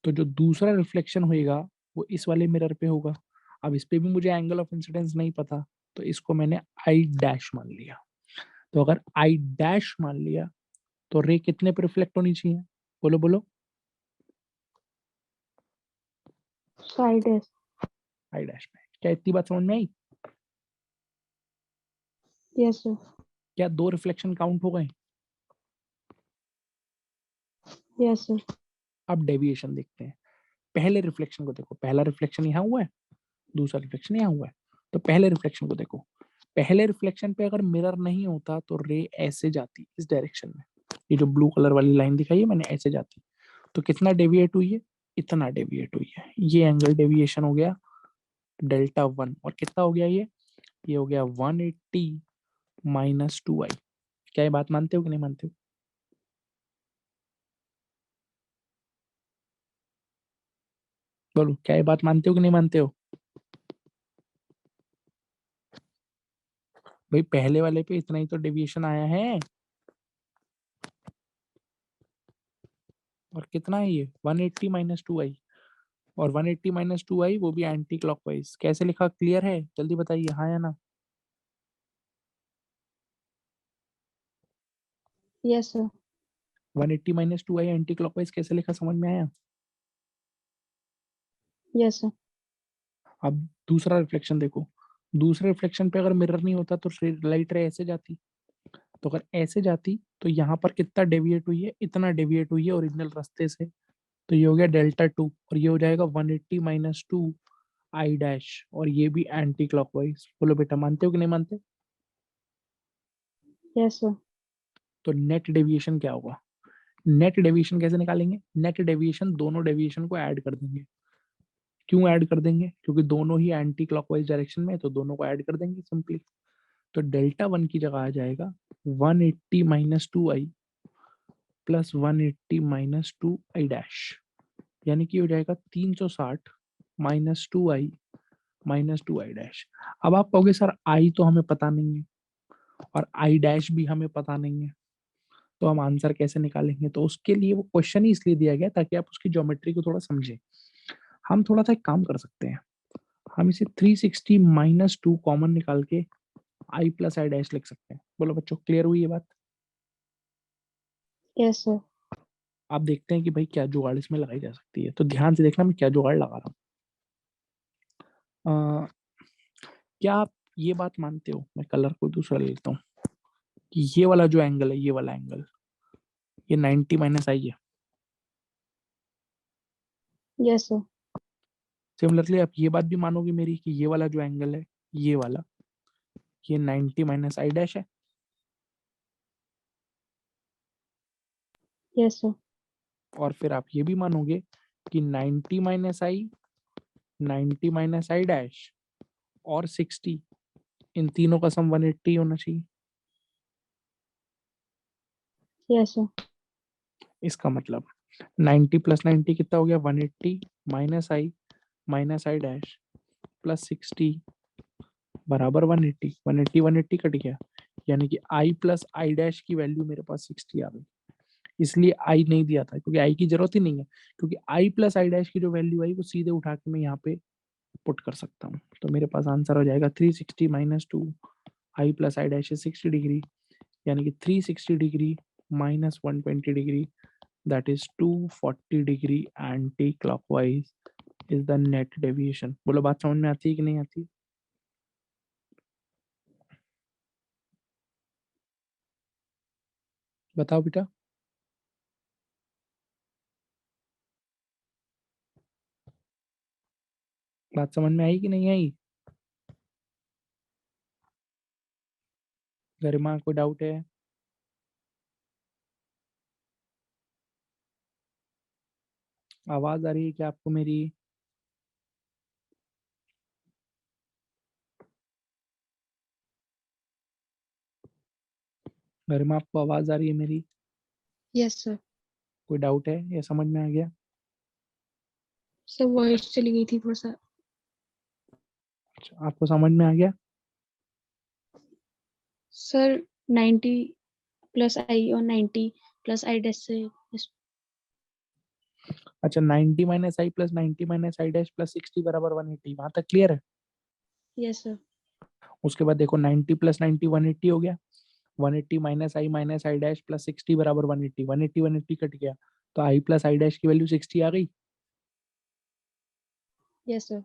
तो जो दूसरा रिफ्लेक्शन होएगा वो इस वाले मिरर पे होगा। अब इस पे भी मुझे एंगल ऑफ इंसिडेंस नहीं पता, तो इसको मैंने आई डैश मान लिया। तो अगर आई डैश मान लिया तो रे कितने पे रिफ्लेक्ट होनी चाहिए? बोलो बोलो। साइड है। आई डैश में। क्या इतनी बात समझ में आई? Yes sir. क्या 2 रिफ्लेक्शन काउंट हो गए? Yes sir. अब डेविएशन देखते हैं। पहले रिफ्लेक्शन को देखो, पहला रिफ्लेक्शन यहाँ हुआ है, दूसरा रिफ्लेक्शन यहाँ हुआ है। तो पहले रिफ्लेक्शन को देखो, पहले रिफ्लेक्शन पे अगर मिरर नहीं होता तो रे ऐसे जाती इस डायरेक्शन में। ये जो ब्लू कलर वाली लाइन दिखाई है मैंने, ऐसे जाती। तो कितना डेविएट हुई है? इतना डेविएट हुई है। ये एंगल डेविएशन हो गया डेल्टा 1। और कितना हो गया ये हो गया 180 माइनस 2 आई। क्या ये बात मानते हो कि नहीं मानते हो? बोलो, क्या ये बात मानते हो कि नहीं मानते हो? भाई पहले वाले पे इतना ही तो डेविएशन आया है। और कितना है ये? 180 माइनस 2 आई। और 180 माइनस 2 आई वो भी एंटी क्लॉकवाइज। कैसे लिखा, क्लियर है? जल्दी बताइए हाँ या ना। Yes sir. 180 minus 2i anti clockwise कैसे लिखा, समझ में आया? Yes sir. अब दूसरा रिफ्लेक्शन देखो, दूसरे रिफ्लेक्शन पे अगर मिरर नहीं होता तो लाइट रे ऐसे जाती, तो अगर ऐसे जाती तो यहाँ पर कितना डेविएट हुई है, इतना डेविएट हुई है ओरिजिनल रास्ते से, तो ये हो गया डेल्टा 2 और ये हो जाएगा 180 माइनस 2 आई डैश, और ये भी एंटी क्लॉकवाइज। बोलो बेटा मानते हो कि नहीं मानते? Yes sir. तो नेट डेविएशन क्या होगा? नेट डेविएशन कैसे निकालेंगे? नेट डेविएशन दोनों डेविएशन को ऐड कर देंगे। क्यों ऐड कर देंगे? क्योंकि दोनों ही एंटी क्लॉकवाइज डायरेक्शन में है, तो दोनों को ऐड कर देंगे सिंपली। तो डेल्टा 1 की जगह आ जाएगा 180 minus 2i plus 180 minus 2i dash, यानी कि हो जाएगा 360 minus 2i minus 2i dash. अब आप कहोगे सर i तो हमें पता नहीं है और i डैश भी हमें पता नहीं है, तो हम आंसर कैसे निकालेंगे? तो उसके लिए वो क्वेश्चन ही इसलिए दिया गया ताकि आप उसकी ज्योमेट्री को थोड़ा समझें। हम थोड़ा सा एक काम कर सकते हैं, हम इसे 360 माइनस 2 कॉमन निकाल के i प्लस आई डैश लिख सकते हैं। बोलो बच्चों क्लियर हुई ये बात? Yes sir. आप देखते हैं कि भाई क्या जुगाड़ इसमें लगाई जा सकती है, तो ध्यान से देखना मैं क्या जुगाड़ लगा रहा हूँ। क्या आप ये बात मानते हो, मैं कलर को दूसरा ले लेता हूँ, कि ये वाला जो एंगल है, ये वाला एंगल, ये 90 माइनस आई है। Yes sir. सिमिलरली आप ये बात भी मानोगे मेरी कि ये वाला जो एंगल है, ये वाला, ये 90 माइनस आई डैश है। Yes sir. और फिर आप ये भी मानोगे कि 90 minus I, 90 minus I dash और 60, इन तीनों का सम 180 होना चाहिए। Yes sir. इसका मतलब 90 प्लस 90 कितना हो गया, 180 माइनस आई डैश प्लस 60 बराबर 180। 180 180 कट गया, यानी कि i प्लस आई डैश की वैल्यू मेरे पास 60 आ गई। इसलिए i नहीं दिया था क्योंकि i की जरूरत ही नहीं है, क्योंकि i प्लस आई डैश की जो वैल्यू आई वो सीधे उठा के मैं यहाँ पे पुट कर सकता हूँ। तो मेरे पास आंसर हो जाएगा 360 minus 2 I plus I dash 60 degree, यानी कि 360 degree minus 120 degree, that is 240 degree anti clockwise is the net deviation. बोलो बात समझ में आती है कि नहीं आती? बताओ बेटा। बात समझ में आई कि नहीं आई? गरिमा कोई डाउट है? आवाज आ रही है क्या आपको मेरी? गरिमा आपको आवाज आ रही है मेरी? Yes sir. कोई डाउट है या समझ में आ गया? सर वॉइस चली गई थी थोड़ा सा। अच्छा, आपको समझ में आ गया? सर 90 प्लस आई और 90 प्लस आई डैश से। अच्छा, 90 minus I plus 90 minus I dash plus 60 बराबर 180, वहां तक क्लियर है? Yes sir. उसके बाद देखो 90 प्लस 90 180 हो गया, 180 माइनस आई डैश प्लस 60 बराबर 180, 180 180 कट गया, तो आई प्लस आई डैश की वैल्यू 60 आ गई। Yes sir.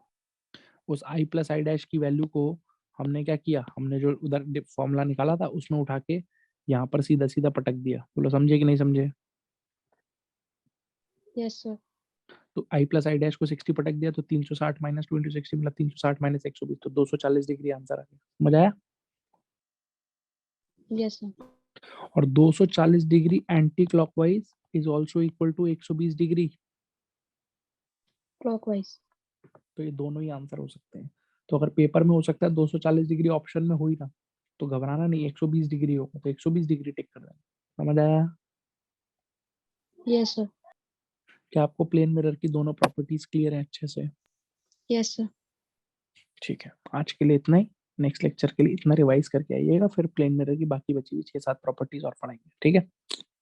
उस आई प्लस आई डैश की वैल्यू को हमने क्या किया, हमने जो उधर फॉर्मूला निकाला था उसमें उठा के यहाँ पर सीधा सीधा पटक दिया। बोलो समझे कि नहीं समझे? Yes sir. तो आई प्लस आई डैश को 60 पटक दिया तो 360 माइनस 2 इंटू 60 मतलब 360 माइनस 120, तो 240 डिग्री आंसर आ गया। समझ आया? Yes sir. और 240 degree anti clockwise is also equal to 120 degree. Clockwise. तो ये दोनों ही आंसर हो सकते हैं। तो अगर पेपर में हो सकता है 240 डिग्री ऑप्शन में हो ही ना, तो घबराना नहीं, 120 डिग्री होगा तो 120 डिग्री टिक कर देना। समझ आया? Yes sir. क्या आपको प्लेन मिरर की दोनों प्रॉपर्टीज क्लियर है अच्छे से? Yes sir. ठीक है, आज के लिए इतना ही। नेक्स्ट लेक्चर के लिए इतना रिवाइज करके आइएगा, फिर प्लेन मिरर की बाकी बची हुई 6-7 प्रॉपर्टीज और पढ़ाएंगे। ठीक है?